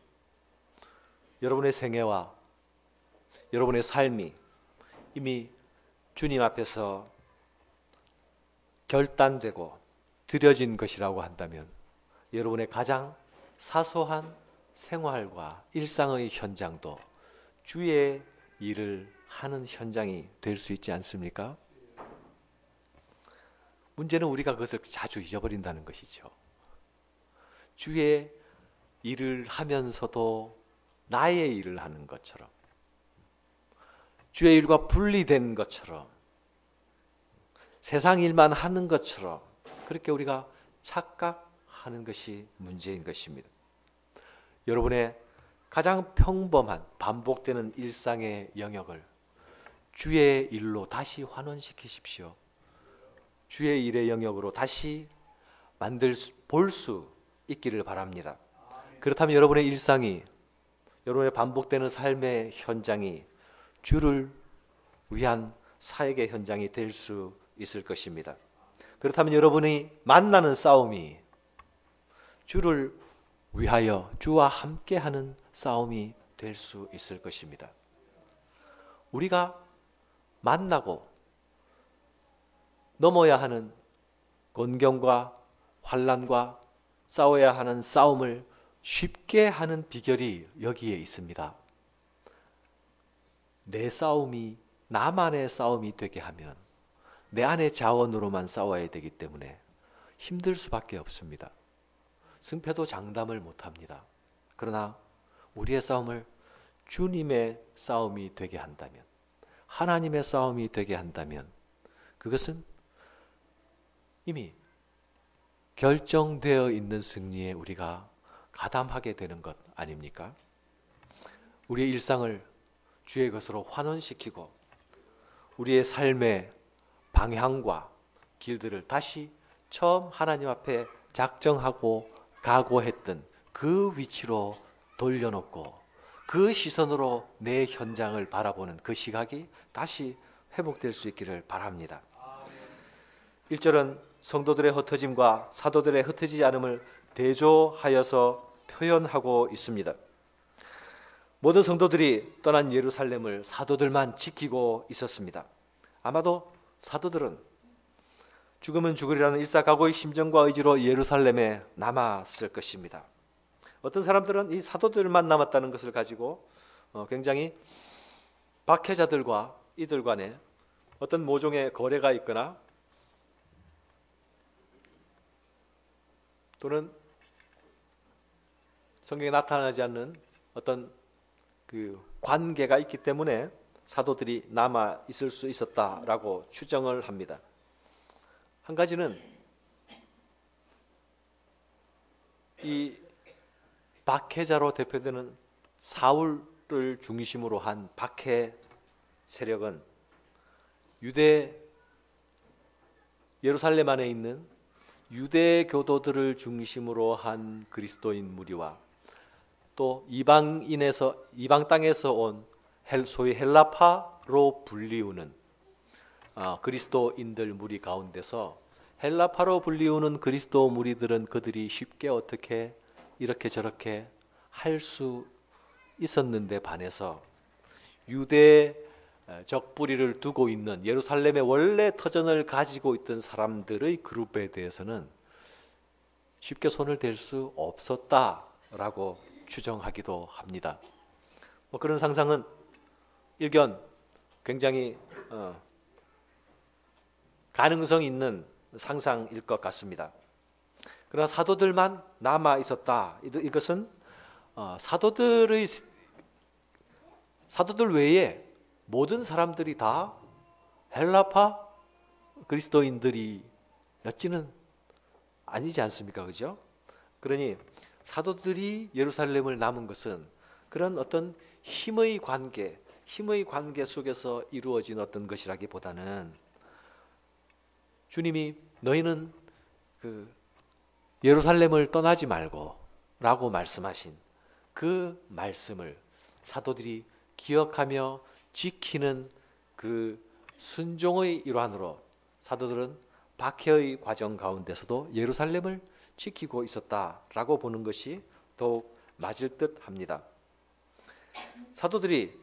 여러분의 생애와 여러분의 삶이 이미 주님 앞에서 결단되고 드려진 것이라고 한다면 여러분의 가장 사소한 생활과 일상의 현장도 주의 일을 하는 현장이 될 수 있지 않습니까? 문제는 우리가 그것을 자주 잊어버린다는 것이죠. 주의 일을 하면서도 나의 일을 하는 것처럼, 주의 일과 분리된 것처럼, 세상 일만 하는 것처럼 그렇게 우리가 착각하는 것이 문제인 것입니다. 여러분의 가장 평범한 반복되는 일상의 영역을 주의 일로 다시 환원시키십시오. 주의 일의 영역으로 다시 볼 수 있기를 바랍니다. 그렇다면 여러분의 일상이, 여러분의 반복되는 삶의 현장이 주를 위한 사역의 현장이 될 수 있을 것입니다. 그렇다면 여러분이 만나는 싸움이 주를 위하여 주와 함께하는 싸움이 될 수 있을 것입니다. 우리가 만나고 넘어야 하는 곤경과 환난과 싸워야 하는 싸움을 쉽게 하는 비결이 여기에 있습니다. 내 싸움이 나만의 싸움이 되게 하면 내 안의 자원으로만 싸워야 되기 때문에 힘들 수밖에 없습니다. 승패도 장담을 못합니다. 그러나 우리의 싸움을 주님의 싸움이 되게 한다면, 하나님의 싸움이 되게 한다면 그것은 이미 결정되어 있는 승리에 우리가 가담하게 되는 것 아닙니까? 우리의 일상을 주의 것으로 환원시키고 우리의 삶의 방향과 길들을 다시 처음 하나님 앞에 작정하고 각오했던 그 위치로 돌려놓고 그 시선으로 내 현장을 바라보는 그 시각이 다시 회복될 수 있기를 바랍니다. 1절은 성도들의 흩어짐과 사도들의 흩어지지 않음을 대조하여서 표현하고 있습니다. 모든 성도들이 떠난 예루살렘을 사도들만 지키고 있었습니다. 아마도 사도들은 죽으면 죽으리라는 일사각오의 심정과 의지로 예루살렘에 남았을 것입니다. 어떤 사람들은 이 사도들만 남았다는 것을 가지고 굉장히 박해자들과 이들 간에 어떤 모종의 거래가 있거나 또는 성경에 나타나지 않는 어떤 그 관계가 있기 때문에 사도들이 남아 있을 수 있었다라고 추정을 합니다. 한 가지는 이 박해자로 대표되는 사울을 중심으로 한 박해 세력은 예루살렘 안에 있는 유대 교도들을 중심으로 한 그리스도인 무리와 또 이방 땅에서 온 소위 헬라파로 불리우는 그리스도인들 무리 가운데서 헬라파로 불리우는 그리스도 무리들은 그들이 쉽게 어떻게 이렇게 저렇게 할 수 있었는데 반해서 유대적 뿌리를 두고 있는 예루살렘의 원래 터전을 가지고 있던 사람들의 그룹에 대해서는 쉽게 손을 댈 수 없었다라고 추정하기도 합니다. 그런 상상은 일견 굉장히 가능성 있는 상상일 것 같습니다. 그러나 사도들만 남아 있었다. 이것은 사도들 외에 모든 사람들이 다 헬라파 그리스도인들이었지는 아니지 않습니까? 그죠? 그러니 사도들이 예루살렘을 남은 것은 그런 어떤 힘의 관계 속에서 이루어진 어떤 것이라기보다는 주님이 너희는 그 예루살렘을 떠나지 말고 라고 말씀하신 그 말씀을 사도들이 기억하며 지키는 그 순종의 일환으로 사도들은 박해의 과정 가운데서도 예루살렘을 지키고 있었다라고 보는 것이 더욱 맞을 듯 합니다. 사도들이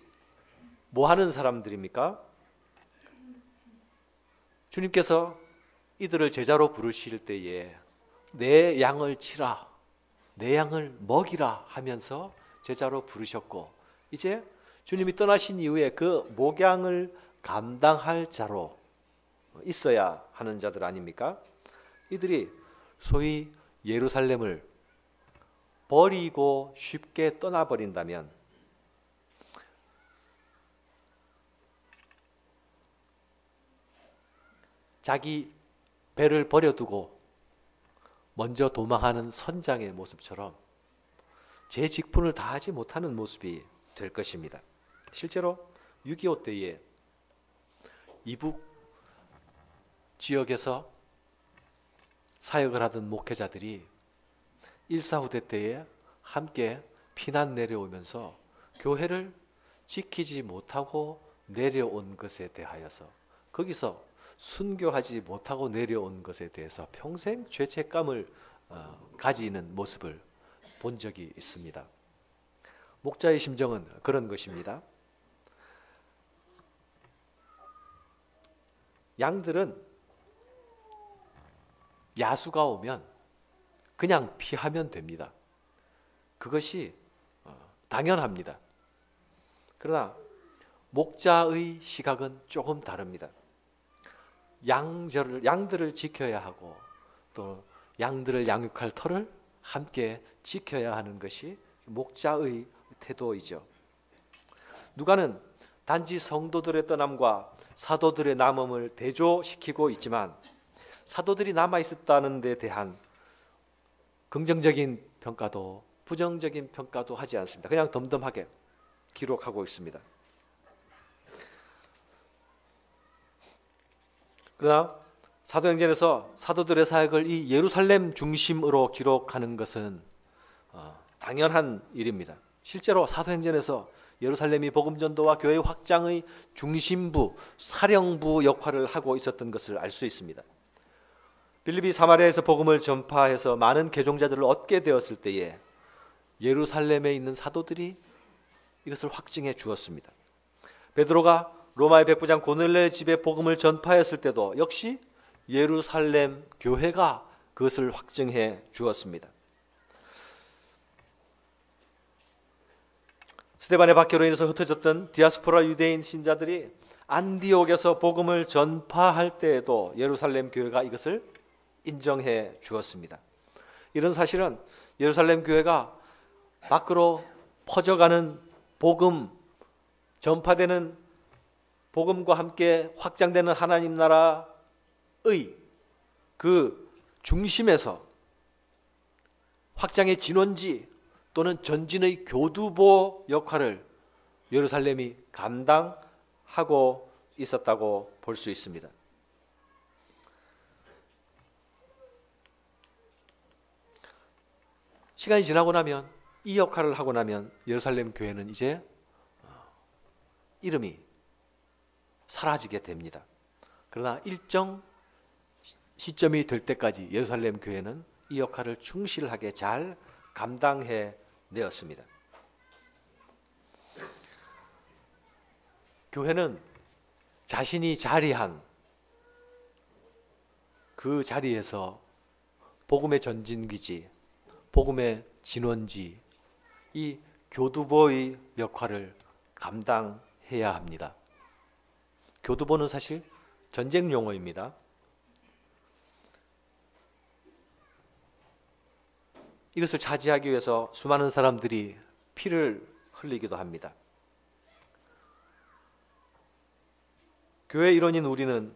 뭐 하는 사람들입니까? 주님께서 이들을 제자로 부르실 때에 내 양을 치라, 내 양을 먹이라 하면서 제자로 부르셨고, 이제 주님이 떠나신 이후에 그 목양을 감당할 자로 있어야 하는 자들 아닙니까? 이들이 소위 예루살렘을 버리고 쉽게 떠나버린다면 자기 배를 버려두고 먼저 도망하는 선장의 모습처럼 제 직분을 다하지 못하는 모습이 될 것입니다. 실제로 6.25 때에 이북 지역에서 사역을 하던 목회자들이 1.4 후대 때에 함께 피난 내려오면서 교회를 지키지 못하고 내려온 것에 대하여서 거기서 순교하지 못하고 내려온 것에 대해서 평생 죄책감을 가지는 모습을 본 적이 있습니다. 목자의 심정은 그런 것입니다. 양들은 야수가 오면 그냥 피하면 됩니다. 그것이 당연합니다. 그러나 목자의 시각은 조금 다릅니다. 양들을 지켜야 하고 또 양들을 양육할 터를 함께 지켜야 하는 것이 목자의 태도이죠. 누가는 단지 성도들의 떠남과 사도들의 남음을 대조시키고 있지만 사도들이 남아 있었다는 데 대한 긍정적인 평가도 부정적인 평가도 하지 않습니다. 그냥 덤덤하게 기록하고 있습니다. 그러나 사도행전에서 사도들의 사역을 이 예루살렘 중심으로 기록하는 것은 당연한 일입니다. 실제로 사도행전에서 예루살렘이 복음 전도와 교회 확장의 중심부, 사령부 역할을 하고 있었던 것을 알 수 있습니다. 빌립이 사마리아에서 복음을 전파해서 많은 개종자들을 얻게 되었을 때에 예루살렘에 있는 사도들이 이것을 확증해 주었습니다. 베드로가 로마의 백부장 고넬레 집에 복음을 전파했을 때도 역시 예루살렘 교회가 그것을 확증해 주었습니다. 스데반의 박해로 인해서 흩어졌던 디아스포라 유대인 신자들이 안디옥에서 복음을 전파할 때에도 예루살렘 교회가 이것을 인정해 주었습니다. 이런 사실은 예루살렘 교회가 밖으로 퍼져가는 복음, 전파되는 복음과 함께 확장되는 하나님 나라의 그 중심에서 확장의 진원지 또는 전진의 교두보 역할을 예루살렘이 감당하고 있었다고 볼 수 있습니다. 시간이 지나고 나면 이 역할을 하고 나면 예루살렘 교회는 이제 이름이 사라지게 됩니다. 그러나 일정 시점이 될 때까지 예루살렘 교회는 이 역할을 충실하게 잘 감당해 내었습니다. 교회는 자신이 자리한 그 자리에서 복음의 전진기지, 복음의 진원지, 이 교두보의 역할을 감당해야 합니다. 교두보는 사실 전쟁 용어입니다. 이것을 차지하기 위해서 수많은 사람들이 피를 흘리기도 합니다. 교회 일원인 우리는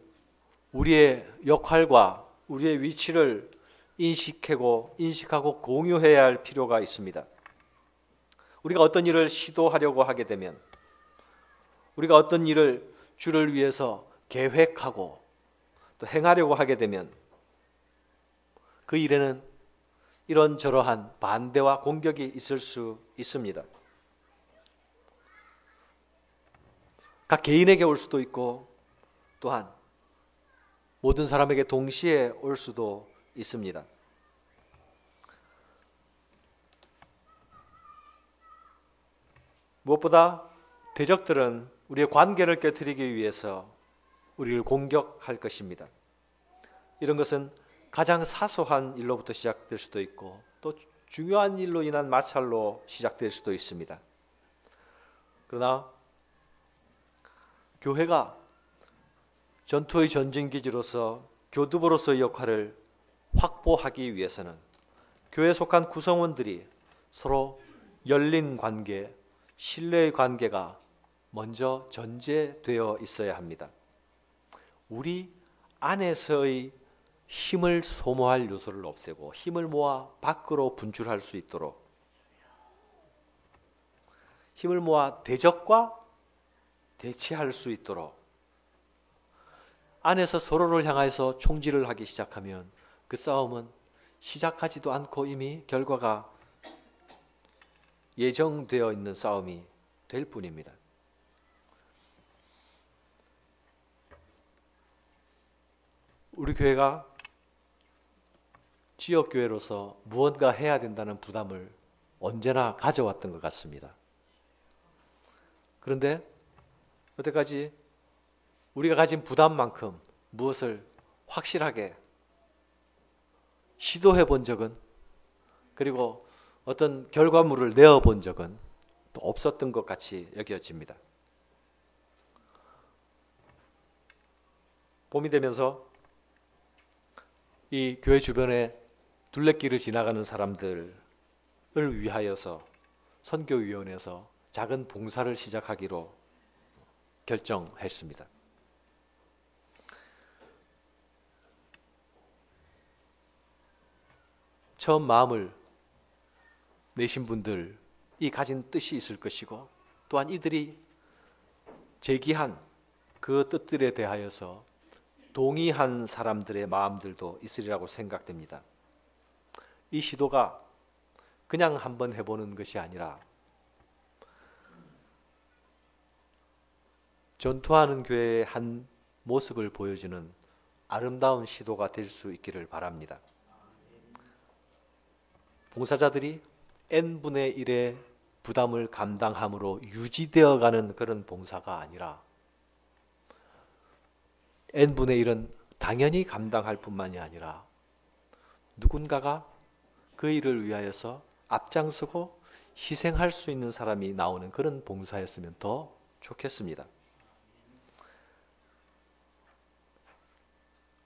우리의 역할과 우리의 위치를 인식하고 공유해야 할 필요가 있습니다. 우리가 어떤 일을 시도하려고 하게 되면, 우리가 어떤 일을 주를 위해서 계획하고 또 행하려고 하게 되면 그 일에는 이런저러한 반대와 공격이 있을 수 있습니다. 각 개인에게 올 수도 있고 또한 모든 사람에게 동시에 올 수도 있습니다. 무엇보다 대적들은 우리의 관계를 깨뜨리기 위해서 우리를 공격할 것입니다. 이런 것은 가장 사소한 일로부터 시작될 수도 있고 또 중요한 일로 인한 마찰로 시작될 수도 있습니다. 그러나 교회가 전투의 전진기지로서 교두보로서의 역할을 확보하기 위해서는 교회에 속한 구성원들이 서로 열린 관계, 신뢰의 관계가 먼저 전제되어 있어야 합니다. 우리 안에서의 힘을 소모할 요소를 없애고 힘을 모아 밖으로 분출할 수 있도록, 힘을 모아 대적과 대치할 수 있도록 안에서 서로를 향해서 총질을 하기 시작하면 그 싸움은 시작하지도 않고 이미 결과가 예정되어 있는 싸움이 될 뿐입니다. 우리 교회가 지역교회로서 무언가 해야 된다는 부담을 언제나 가져왔던 것 같습니다. 그런데 여태까지 우리가 가진 부담만큼 무엇을 확실하게 시도해 본 적은, 그리고 어떤 결과물을 내어 본 적은 또 없었던 것 같이 여겨집니다. 봄이 되면서 이 교회 주변에 둘레길을 지나가는 사람들을 위하여서 선교위원회에서 작은 봉사를 시작하기로 결정했습니다. 처음 마음을 내신 분들이 가진 뜻이 있을 것이고 또한 이들이 제기한 그 뜻들에 대하여서 동의한 사람들의 마음들도 있으리라고 생각됩니다. 이 시도가 그냥 한번 해보는 것이 아니라 전투하는 교회의 한 모습을 보여주는 아름다운 시도가 될 수 있기를 바랍니다. 봉사자들이 n분의 1의 부담을 감당함으로 유지되어가는 그런 봉사가 아니라 n분의 1은 당연히 감당할 뿐만이 아니라 누군가가 그 일을 위하여서 앞장서고 희생할 수 있는 사람이 나오는 그런 봉사였으면 더 좋겠습니다.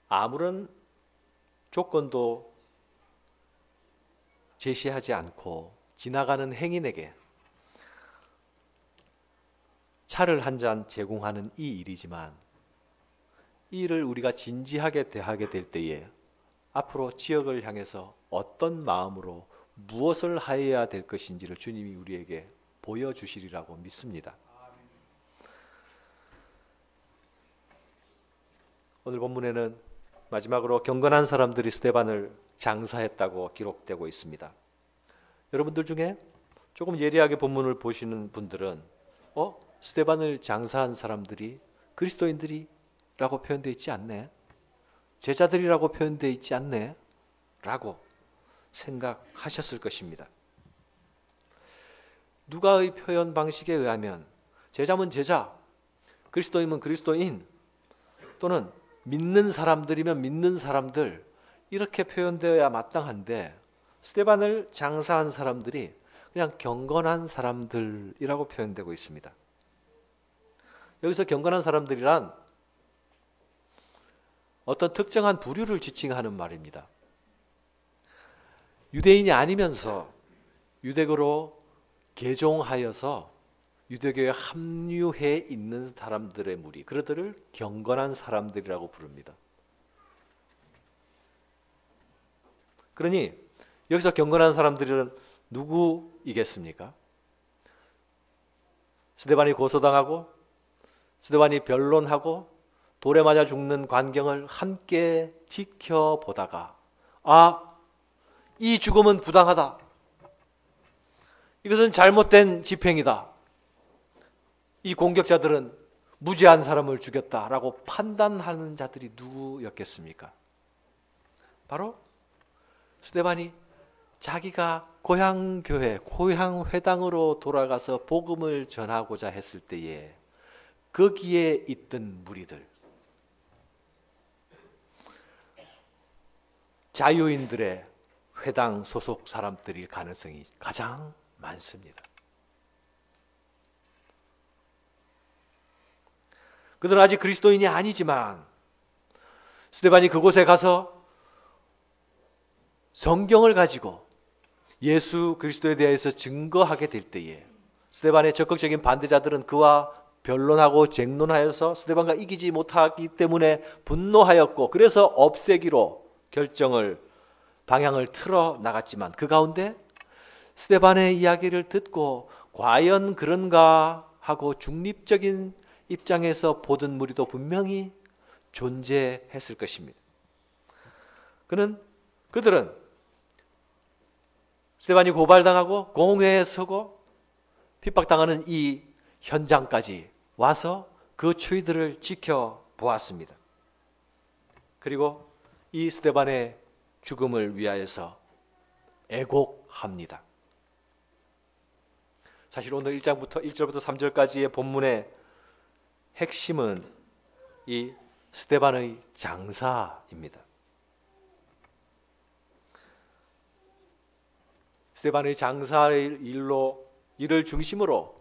아무런 조건도 제시하지 않고 지나가는 행인에게 차를 한 잔 제공하는 이 일이지만 이 일을 우리가 진지하게 대하게 될 때에 앞으로 지역을 향해서 어떤 마음으로 무엇을 하여야 될 것인지를 주님이 우리에게 보여주시리라고 믿습니다. 오늘 본문에는 마지막으로 경건한 사람들이 스데반을 장사했다고 기록되고 있습니다. 여러분들 중에 조금 예리하게 본문을 보시는 분들은 스데반을 장사한 사람들이 그리스도인들이 라고 표현되어 있지 않네. 제자들이라고 표현되어 있지 않네. 라고 생각하셨을 것입니다. 누가의 표현 방식에 의하면 제자면 제자, 그리스도인은 그리스도인, 또는 믿는 사람들이면 믿는 사람들, 이렇게 표현되어야 마땅한데 스데반을 장사한 사람들이 그냥 경건한 사람들이라고 표현되고 있습니다. 여기서 경건한 사람들이란 어떤 특정한 부류를 지칭하는 말입니다. 유대인이 아니면서 유대교로 개종하여서 유대교에 합류해 있는 사람들의 무리, 그들을 경건한 사람들이라고 부릅니다. 그러니 여기서 경건한 사람들은 누구이겠습니까? 스데반이 고소당하고 스데반이 변론하고 돌에 맞아 죽는 광경을 함께 지켜보다가 이 죽음은 부당하다. 이것은 잘못된 집행이다. 이 공격자들은 무죄한 사람을 죽였다라고 판단하는 자들이 누구였겠습니까? 바로 스데반이 자기가 고향 교회, 고향 회당으로 돌아가서 복음을 전하고자 했을 때에 거기에 있던 무리들, 자유인들의 회당 소속 사람들일 가능성이 가장 많습니다. 그들은 아직 그리스도인이 아니지만 스데반이 그곳에 가서 성경을 가지고 예수 그리스도에 대해서 증거하게 될 때에 스데반의 적극적인 반대자들은 그와 변론하고 쟁론하여서 스데반과 이기지 못하기 때문에 분노하였고, 그래서 없애기로 방향을 틀어 나갔지만 그 가운데 스데반의 이야기를 듣고 과연 그런가 하고 중립적인 입장에서 보던 무리도 분명히 존재했을 것입니다. 그들은 스데반이 고발당하고 공회에 서고 핍박당하는 이 현장까지 와서 그 추이들을 지켜보았습니다. 그리고 이 스데반의 죽음을 위하여서 애곡합니다. 사실 오늘 1절부터 3절까지의 본문의 핵심은 이 스데반의 장사입니다. 스데반의 장사의 일을 중심으로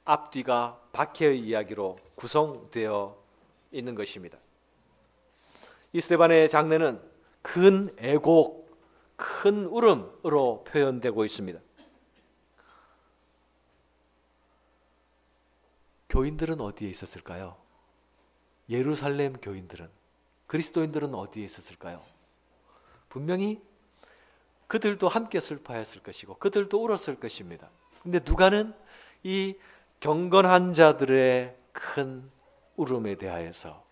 앞뒤가 박해의 이야기로 구성되어 있는 것입니다. 이 스데반의 장례는 큰 애곡, 큰 울음으로 표현되고 있습니다. 교인들은 어디에 있었을까요? 예루살렘 교인들은, 그리스도인들은 어디에 있었을까요? 분명히 그들도 함께 슬퍼했을 것이고 그들도 울었을 것입니다. 그런데 누가는 이 경건한 자들의 큰 울음에 대하여서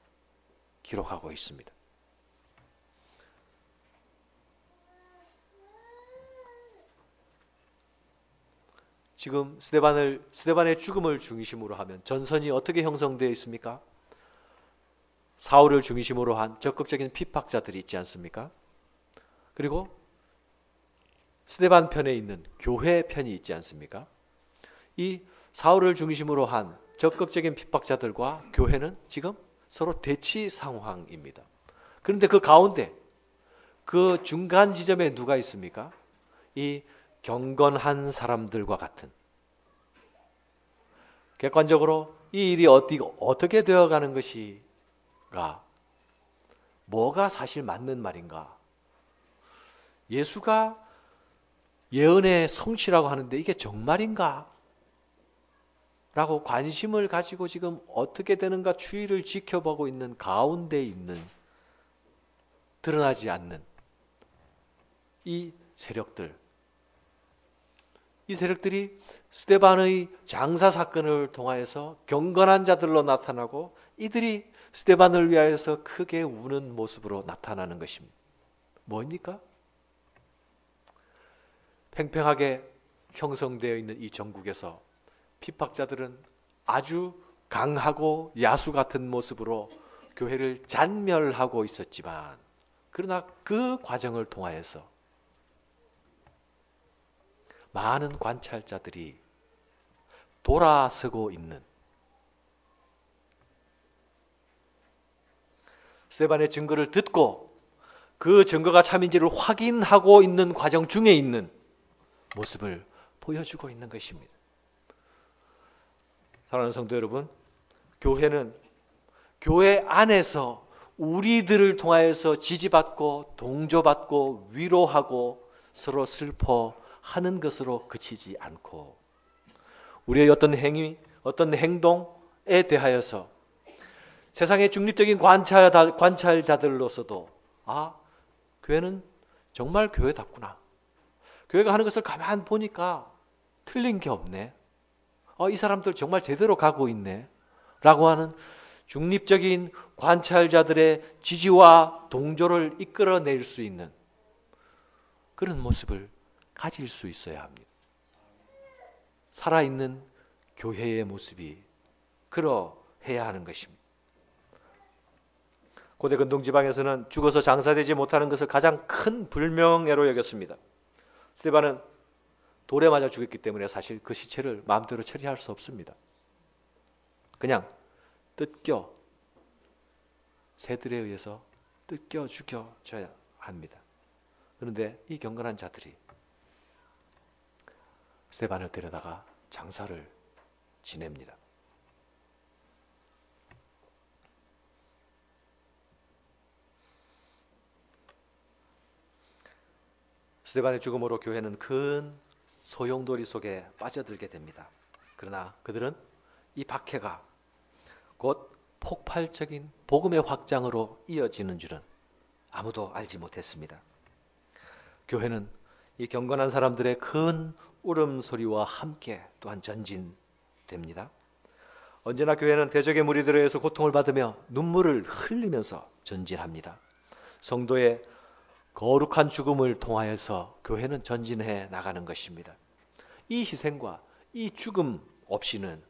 기록하고 있습니다. 지금 스데반의 죽음을 중심으로 하면 전선이 어떻게 형성되어 있습니까? 사울을 중심으로 한 적극적인 핍박자들이 있지 않습니까? 그리고 스데반 편에 있는 교회 편이 있지 않습니까? 이 사울을 중심으로 한 적극적인 핍박자들과 교회는 지금 서로 대치 상황입니다. 그런데 그 가운데, 그 중간 지점에 누가 있습니까? 이 경건한 사람들과 같은, 객관적으로 이 일이 어떻게 되어가는 것인가, 뭐가 사실 맞는 말인가, 예수가 예언의 성취라고 하는데 이게 정말인가? 라고 관심을 가지고 지금 어떻게 되는가 추이를 지켜보고 있는 가운데 있는, 드러나지 않는 이 세력들이 스데반의 장사 사건을 통하여서 경건한 자들로 나타나고 이들이 스데반을 위하여서 크게 우는 모습으로 나타나는 것입니다. 뭡니까? 팽팽하게 형성되어 있는 이 전국에서 핍박자들은 아주 강하고 야수 같은 모습으로 교회를 잔멸하고 있었지만 그러나 그 과정을 통하여서 많은 관찰자들이 돌아서고 있는 스데반의 증거를 듣고 그 증거가 참인지를 확인하고 있는 과정 중에 있는 모습을 보여주고 있는 것입니다. 사랑하는 성도 여러분, 교회는 교회 안에서 우리들을 통하여서 지지받고 동조받고 위로하고 서로 슬퍼하는 것으로 그치지 않고 우리의 어떤 행위, 어떤 행동에 대하여서 세상의 중립적인 관찰자들로서도 교회는 정말 교회답구나. 교회가 하는 것을 가만 보니까 틀린 게 없네. 이 사람들 정말 제대로 가고 있네. 라고 하는 중립적인 관찰자들의 지지와 동조를 이끌어낼 수 있는 그런 모습을 가질 수 있어야 합니다. 살아있는 교회의 모습이 그러해야 하는 것입니다. 고대 근동 지방에서는 죽어서 장사되지 못하는 것을 가장 큰 불명예로 여겼습니다. 스데반은 돌에 맞아 죽었기 때문에 사실 그 시체를 마음대로 처리할 수 없습니다. 그냥 뜯겨 새들에 의해서 뜯겨 죽여져야 합니다. 그런데 이 경건한 자들이 스데반을 데려다가 장사를 지냅니다. 스데반의 죽음으로 교회는 큰 소용돌이 속에 빠져들게 됩니다. 그러나 그들은 이 박해가 곧 폭발적인 복음의 확장으로 이어지는 줄은 아무도 알지 못했습니다. 교회는 이 경건한 사람들의 큰 울음소리와 함께 또한 전진됩니다. 언제나 교회는 대적의 무리들에 의해서 고통을 받으며 눈물을 흘리면서 전진합니다. 성도의 거룩한 죽음을 통하여서 교회는 전진해 나가는 것입니다. 이 희생과 이 죽음 없이는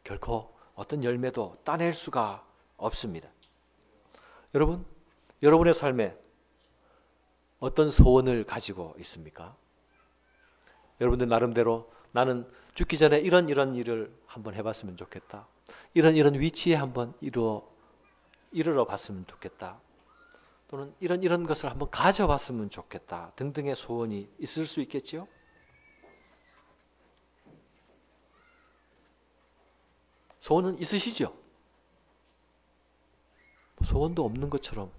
결코 어떤 열매도 따낼 수가 없습니다. 여러분, 여러분의 삶에 어떤 소원을 가지고 있습니까? 여러분들 나름대로 나는 죽기 전에 이런 일을 한번 해봤으면 좋겠다. 이런 위치에 한번 이르러 봤으면 좋겠다. 또는 이런 것을 한번 가져봤으면 좋겠다. 등등의 소원이 있을 수 있겠지요? 소원은 있으시죠? 소원도 없는 것처럼.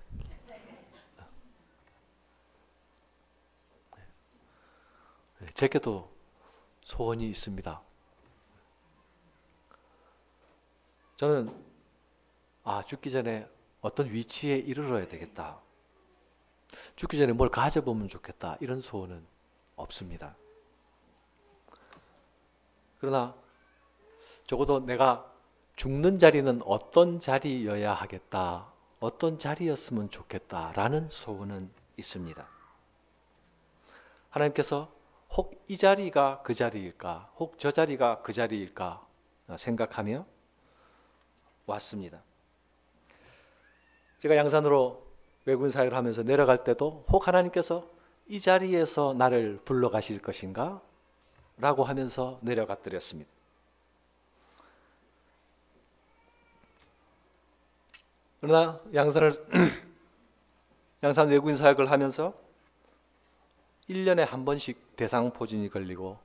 제게도 소원이 있습니다. 저는 죽기 전에 어떤 위치에 이르러야 되겠다. 죽기 전에 뭘 가져보면 좋겠다. 이런 소원은 없습니다. 그러나 적어도 내가 죽는 자리는 어떤 자리여야 하겠다. 어떤 자리였으면 좋겠다라는 소원은 있습니다. 하나님께서 혹 이 자리가 그 자리일까? 혹 저 자리가 그 자리일까? 생각하며 왔습니다. 제가 양산으로 외국인 사역을 하면서 내려갈 때도 혹 하나님께서 이 자리에서 나를 불러가실 것인가? 라고 하면서 내려갔더랬습니다. 그러나 양산 외국인 사역을 하면서 1년에 한 번씩 대상포진이 걸리고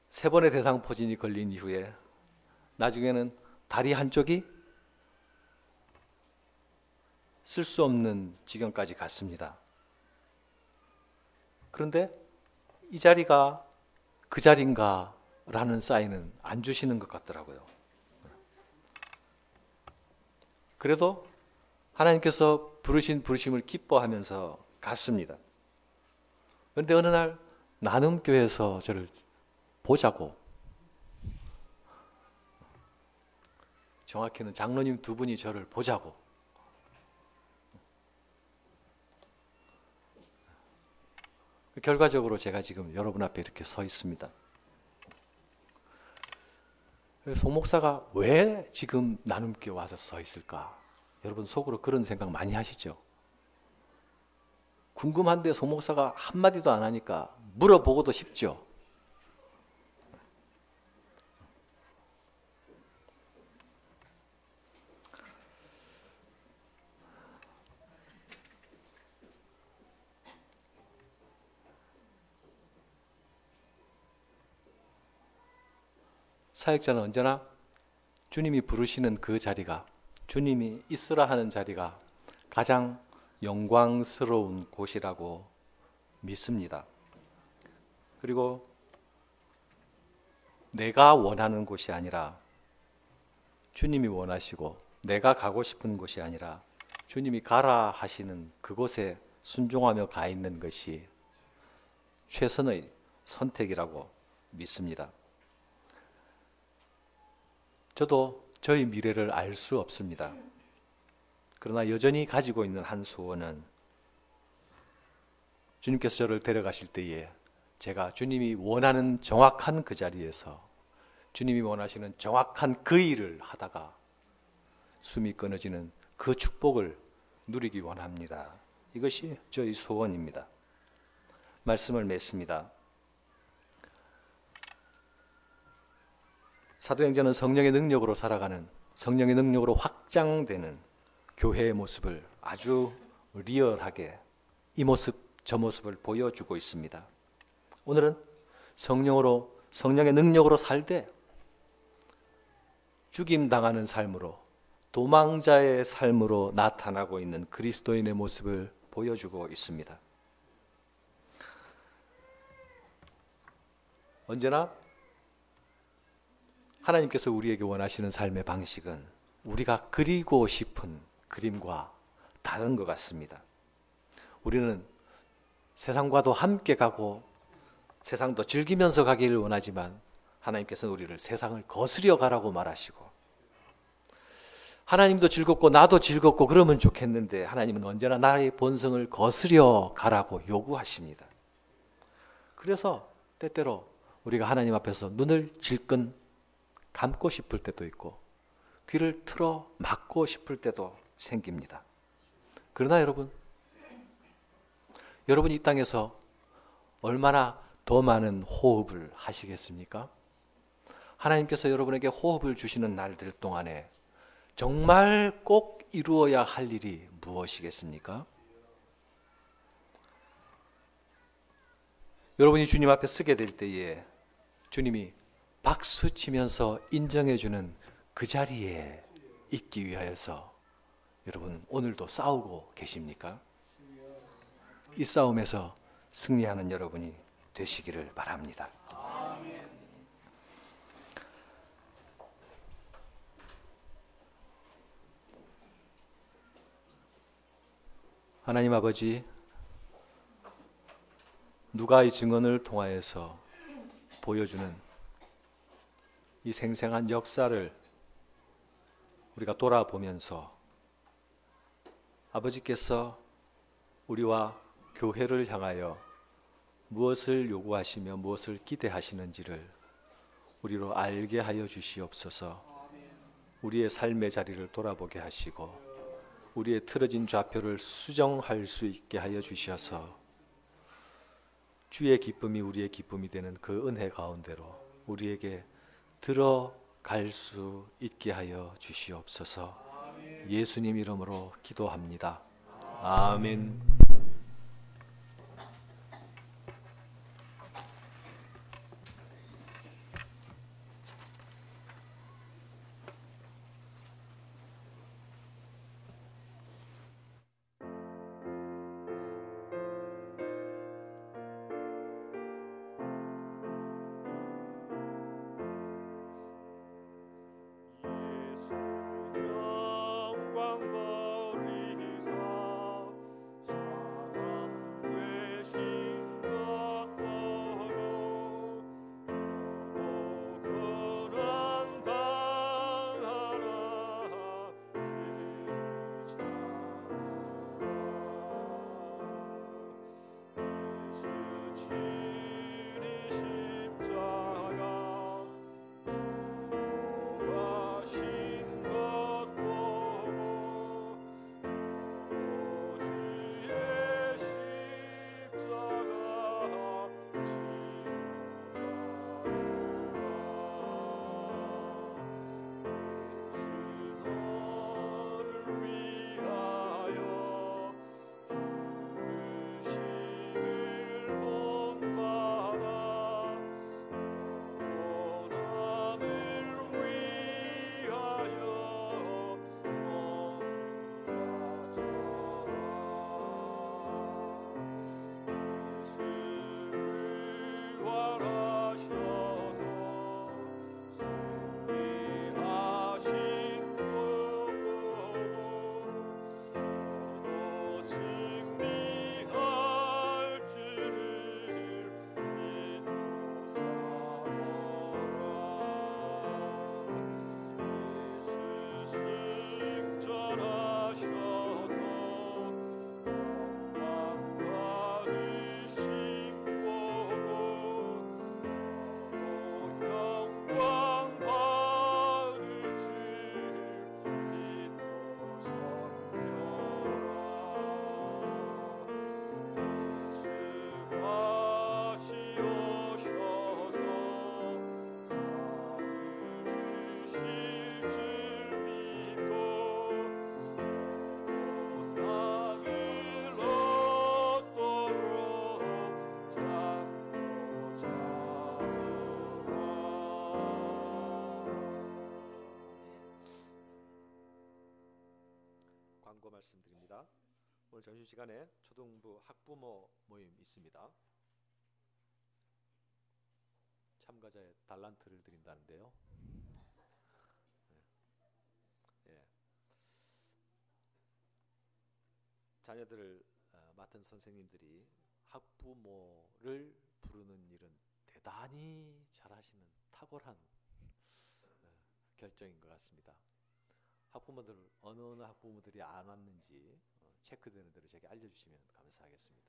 3번의 대상포진이 걸린 이후에 나중에는 다리 한쪽이 쓸 수 없는 지경까지 갔습니다. 그런데 이 자리가 그 자리인가 라는 사인은 안 주시는 것 같더라고요. 그래도 하나님께서 부르신 부르심을 기뻐하면서 갔습니다. 그런데 어느 날 나눔교회에서 저를 보자고, 정확히는 장로님 2분이 저를 보자고 결과적으로 제가 지금 여러분 앞에 이렇게 서 있습니다. 송 목사가 왜 지금 나눔교회 와서 서 있을까? 여러분 속으로 그런 생각 많이 하시죠? 궁금한데 송 목사가 한마디도 안 하니까 물어보고도 싶죠? 사역자는 언제나 주님이 부르시는 그 자리가, 주님이 있으라 하는 자리가 가장 영광스러운 곳이라고 믿습니다. 그리고 내가 원하는 곳이 아니라 주님이 원하시고, 내가 가고 싶은 곳이 아니라 주님이 가라 하시는 그곳에 순종하며 가 있는 것이 최선의 선택이라고 믿습니다. 저도 저희 미래를 알 수 없습니다. 그러나 여전히 가지고 있는 한 소원은 주님께서 저를 데려가실 때에 제가 주님이 원하는 정확한 그 자리에서 주님이 원하시는 정확한 그 일을 하다가 숨이 끊어지는 그 축복을 누리기 원합니다. 이것이 저희 소원입니다. 말씀을 맺습니다. 사도행전은 성령의 능력으로 살아가는, 성령의 능력으로 확장되는 교회의 모습을 아주 리얼하게 이 모습 저 모습을 보여주고 있습니다. 오늘은 성령의 능력으로 살되 죽임당하는 삶으로, 도망자의 삶으로 나타나고 있는 그리스도인의 모습을 보여주고 있습니다. 언제나 하나님께서 우리에게 원하시는 삶의 방식은 우리가 그리고 싶은 그림과 다른 것 같습니다. 우리는 세상과도 함께 가고 세상도 즐기면서 가기를 원하지만 하나님께서는 우리를 세상을 거스려 가라고 말하시고, 하나님도 즐겁고 나도 즐겁고 그러면 좋겠는데 하나님은 언제나 나의 본성을 거스려 가라고 요구하십니다. 그래서 때때로 우리가 하나님 앞에서 눈을 질끈 감고 싶을 때도 있고 귀를 틀어 막고 싶을 때도 생깁니다. 그러나 여러분 이 땅에서 얼마나 더 많은 호흡을 하시겠습니까? 하나님께서 여러분에게 호흡을 주시는 날들 동안에 정말 꼭 이루어야 할 일이 무엇이겠습니까? 여러분이 주님 앞에 서게 될 때에 주님이 박수 치면서 인정해주는 그 자리에 있기 위하여서 여러분 오늘도 싸우고 계십니까? 이 싸움에서 승리하는 여러분이 되시기를 바랍니다. 하나님 아버지, 누가의 증언을 통하여서 보여주는 이 생생한 역사를 우리가 돌아보면서 아버지께서 우리와 교회를 향하여 무엇을 요구하시며 무엇을 기대하시는지를 우리로 알게 하여 주시옵소서. 우리의 삶의 자리를 돌아보게 하시고 우리의 틀어진 좌표를 수정할 수 있게 하여 주셔서 주의 기쁨이 우리의 기쁨이 되는 그 은혜 가운데로 우리에게 들어갈 수 있게 하여 주시옵소서. 예수님 이름으로 기도합니다. 아멘. 예수 영광 버리사 상고 말씀드립니다. 오늘 점심시간에 초등부 학부모 모임 있습니다. 참가자의 달란트를 드린다는데요. 예. 자녀들을 맡은 선생님들이 학부모를 부르는 일은 대단히 잘하시는 탁월한 결정인 것 같습니다. 학부모들 어느 학부모들이 안 왔는지 체크되는 대로 제게 알려주시면 감사하겠습니다.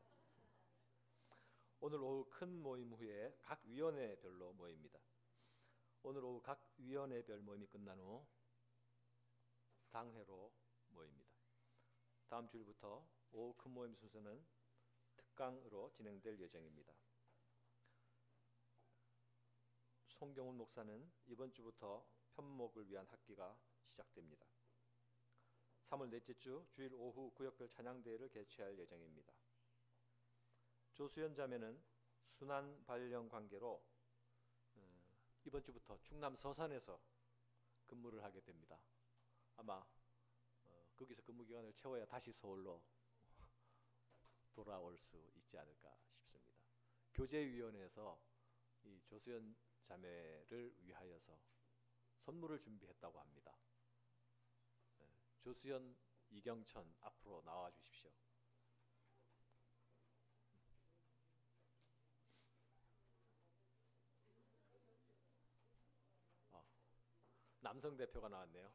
오늘 오후 큰 모임 후에 각 위원회별로 모입니다. 오늘 오후 각 위원회별 모임이 끝난 후 당회로 모입니다. 다음 주일부터 오후 큰 모임 순서는 특강으로 진행될 예정입니다. 송경훈 목사는 이번 주부터 편목을 위한 학기가 시작됩니다. 3월 넷째 주 주일 오후 구역별 찬양대회를 개최할 예정입니다. 조수연 자매는 순환 발령 관계로 이번 주부터 충남 서산에서 근무를 하게 됩니다. 아마 거기서 근무 기간을 채워야 다시 서울로 돌아올 수 있지 않을까 싶습니다. 교제위원회에서 이 조수연 자매를 위하여서 선물을 준비했다고 합니다. 조수연, 이경천 앞으로 나와 주십시오. 남성 대표가 나왔네요.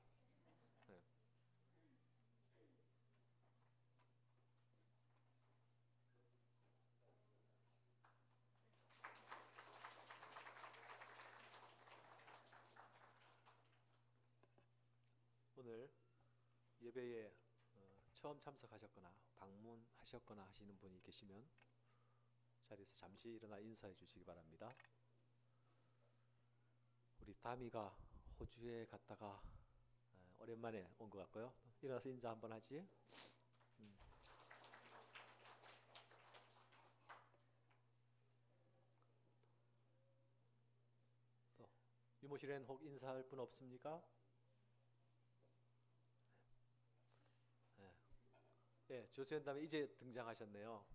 오늘 예배에 처음 참석하셨거나 방문하셨거나 하시는 분이 계시면 자리에서 잠시 일어나 인사해 주시기 바랍니다. 우리 다미가 호주에 갔다가 오랜만에 온 것 같고요. 일어나서 인사 한번 하지. 또 유모실엔 혹 인사할 분 없습니까? 예, 조수연 다음에 이제 등장하셨네요.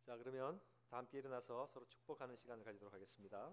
자, 그러면 다 함께 일어나서 서로 축복하는 시간을 가지도록 하겠습니다.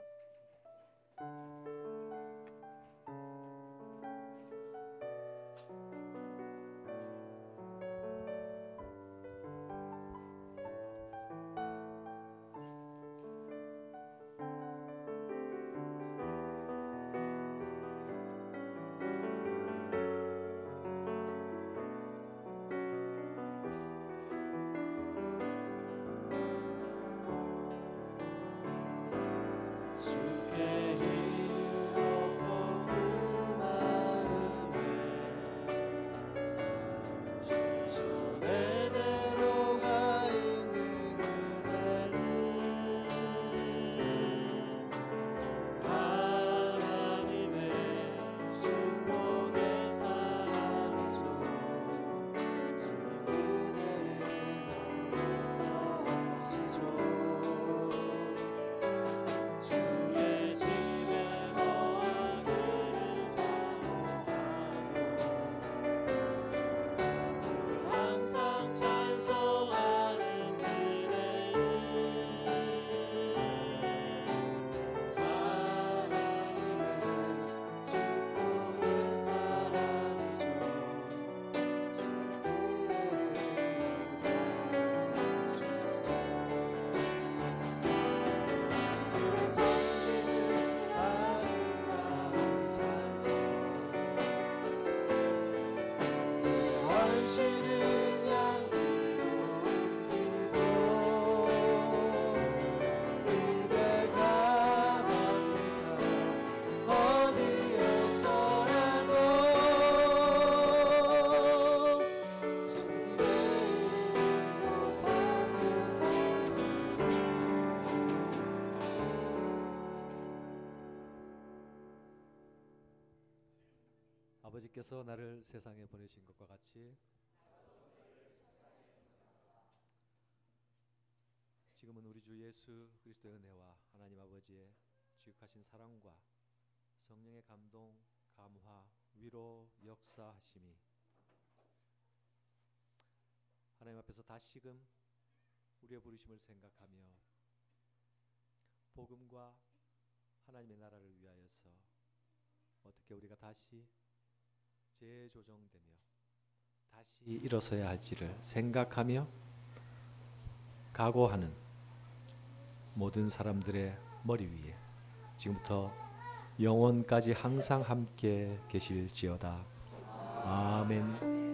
아버지께서 나를 세상에 보내신 것과 같이 지금은 우리 주 예수 그리스도의 은혜와 하나님 아버지의 지극하신 사랑과 성령의 감동 감화, 위로 역사하심이 하나님 앞에서 다시금 우리의 부르심을 생각하며 복음과 하나님의 나라를 위하여서 어떻게 우리가 다시 재조정되며 다시 일어서야 할지를 생각하며 각오하는 모든 사람들의 머리 위에 지금부터 영원까지 항상 함께 계실지어다. 아멘.